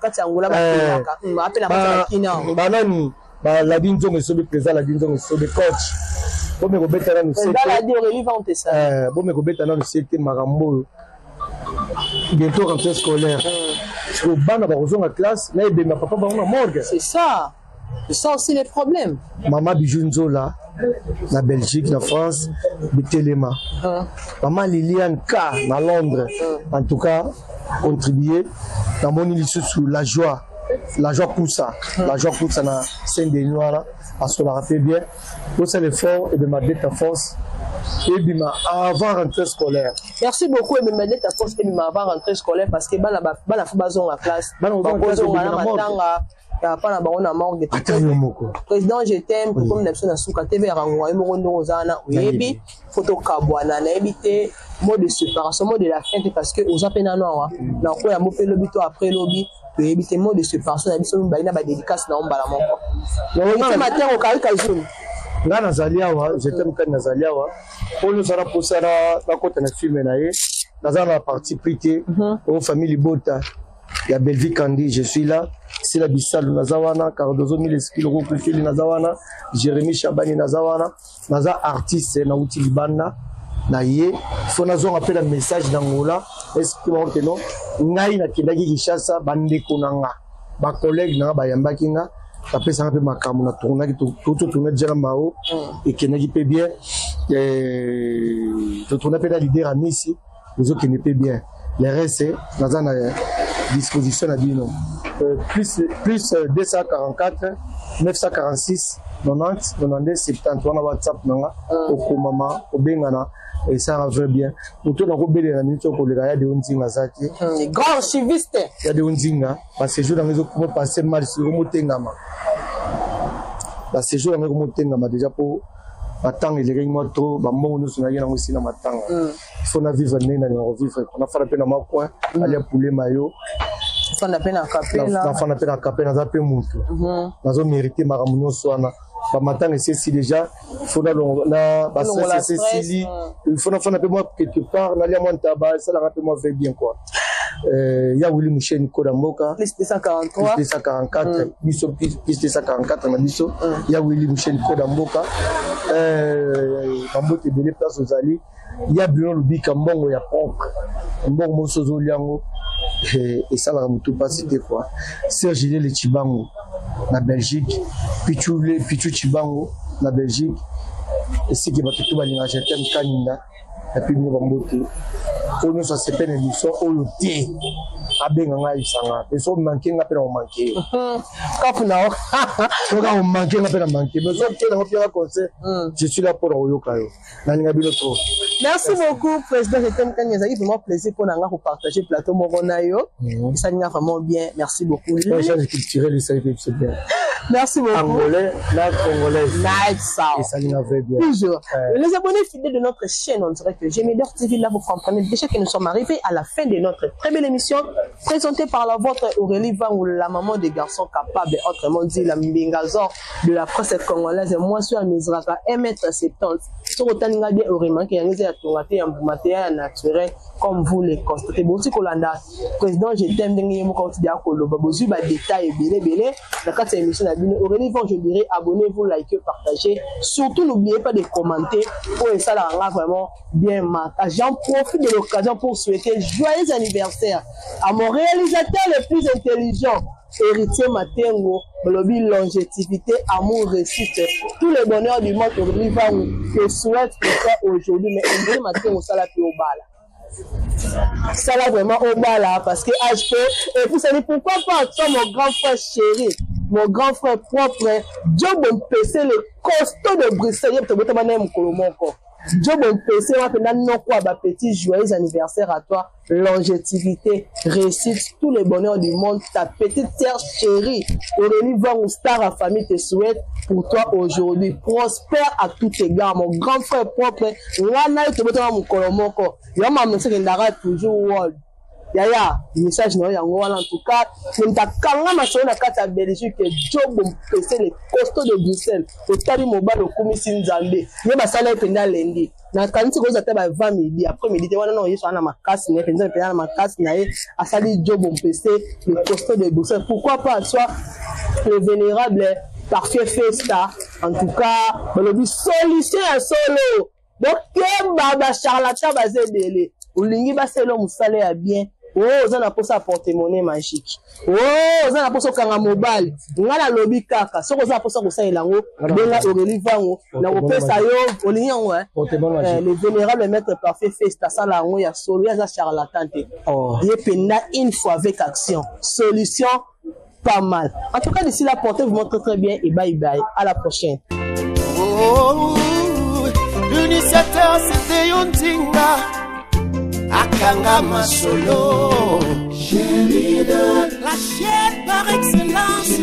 banani balabi nzongo esobe président labi nzongo esobe coach bome kobeta nanu sete makambo oyo bientôt rentrée scolaire bana bakozonga classe na ebema papa bango na morgue c'est ça aussi les problèmes. Maman Bijou Nzola, na Belgique, na France, Bitelema. Maman Liliane K, na Londres. En tout cas, contribué dans mon illusion sous la joie. La joie poussa. La joie poussa na Saint-Denis, parce qu'on l'a rappelé bien. Tout c'est l'effort et de ma dette à force. Et bien, avant rentrée scolaire. Merci beaucoup, et de ma dette à force et de ma avant rentrée scolaire parce que bana bazon la classe. Pas na morgue président je t'aime comme n'absent na souka TV rango emondo ozana oyebi photo kabwana na ebité mot de séparation mot de la fin parce que aux appena noa na ko ya mopelo bito après lobby oyebi mot de séparation na biso mbali na ba dédicace na ombala moko no matin au kari kazuni nga nazali awa je t'aime quand nazali awa pour nous ara posara na kota na film na ye nazana la partie prité aux famille Bota ya Belvi Kandi je suis là c'est la Bissalo Nazawana Cardozo Mileskilo Kufili Nazawana Jérémy Chabani Nazawana Naza artiste na uti libanda na ye faut nazo rappeler un message d'Angola est-ce que non ngai na kindaki Kishasa bande konanga ba collègue na ba yambaki nga apesa pe makamu na tournaki tout tourner déjà mao et kenaki pe bien to tourner pe la leader à Nice les autres qui ne peut bien les restes nazana disposition à dire non plus 244 946 90 92 70 on a WhatsApp nanga au mama au bengana et ça va bien pour tout na ko bele na minute ko le ya de onzinga zaki grand chiviste ya de onzinga parce que jour dans les ko passer mal sur motengama parce que jour dans ko motengama déjà pour attendre les réunions trop ba mo nous na yena aussi na matanga il faut na vivre nena na vivre on a fait na makoin aller pouler mayo on a peine à capella on a peine à capella za pe mutu nazo mériter maramunyo swana ba matanga c'est déjà il faut na ba c'est Cécilie il faut na faire un peu moi quelque part na lia moi tabac ça la rappelle moi fait bien quoi ya Willy Mouchen Kodamboka plus 243 plus 244 biso plus 244 na biso ya Willy Mouchen Kodamboka Kambote Bele place aux alliés ya Bruno Lubika mbongo ya pok mbongo mosozo liango et ça la mutu pas cité quoi Serge Le Chibango na Belgique Pichu Chibango na Belgique et c'est qui va tout balinga jetem kaninda et puis nous Kambote pour nous ça c'est peine édition au thé abenga nga isanga et so manquer nga pe na manquer kapuna so ga manquer nga pe na manquer mais so te na opéra concert je suis là pour oyoka yo na ninga bino trop. Merci beaucoup président je t'aime quand ça vraiment plaisir pour nga ko partager plateau morona yo ça ninga vraiment bien merci beaucoup l'échange culturel ça c'est bien merci beaucoup angolais la congolaise nice ça et ça ninga vrai bien toujours les abonnés fidèles de notre chaîne on dirait que Gemidor TV là vous comprenez déjà que nous sommes arrivés à la fin de notre très belle émission présentée par la vôtre Aurélie Vangou, la maman des garçons capables, autrement dit la Mbingazor de la presse congolaise. Et moi, je suis à Mizraka, 1m70. Sur le temps, bien Aurélie, qui a été tourné en matériel naturel, comme vous les constatez. Bon, si Kolanda, président, je t'aime, je me continue à Koloba, je suis détail, belé, la carte émission, Nabino. Aurélie Van, je dirais, abonnez-vous, likez, partagez. Surtout, n'oubliez pas de commenter. Oh, et ça, là, vraiment bien marqué. J'en profite de l'occasion pour souhaiter joyeux anniversaire à mon réalisateur le plus intelligent, Héritier Matengo, lobby longévité, amour, réussite, tous les bonheurs du monde, Aurélie Van, je souhaite pour toi aujourd'hui, mais Héritier Matengo, ça l'a fait au bal. Ça l'a vraiment au bal, là, parce que HP, et vous savez pourquoi pas, toi, mon grand frère chéri, mon grand frère propre, Job PC, le costaud de Bruxelles, il y a peut-être un Colombo encore. Job PC, on va non quoi, petit joyeux anniversaire à toi, longévité, réussite, tous les bonheurs du monde, ta petite sœur chérie, Aurélie Van, star à famille te souhaite pour toi aujourd'hui, prospère à tous tes gars, mon grand frère propre, on a eu tout mon Colombo encore, il y a un message qui est toujours world. Yaya, message non yango wala en tout cas, nta kanga masolo na kata Belgique Job PC le costaud de Bruxelles, au tali mobile au commission Nzambe. Ne basala ependa lendi. Na kanti ko zata ba 20 midi après midi te wana no yeso ana makasi ne penza pena na makasi na ye asali Job PC le costaud de Bruxelles. Pourquoi pas soit le vénérable parfait Festa en tout cas, le solution à solo. Donc baba charlatan basé délé. Olingi baselo musale ya bien. Oh, on a pour ça porte-monnaie magique. Oh, on a pour ça kanga mobile. On a la lobby kaka. So on a pour ça ko ça elango. Benga Aurélie Van. Na ko pesa yo, olinyango hein. Le vénérable maître parfait Festa ça la ngo ya solo ya za charlatan te. Oh, yependa une fois avec action. Solution pas mal. En tout cas d'ici là portez vous montre très bien et bye bye. À la prochaine. Oh, l'initiateur c'était Yontinga. Akanga Masolo, chérie de la chaîne par excellence.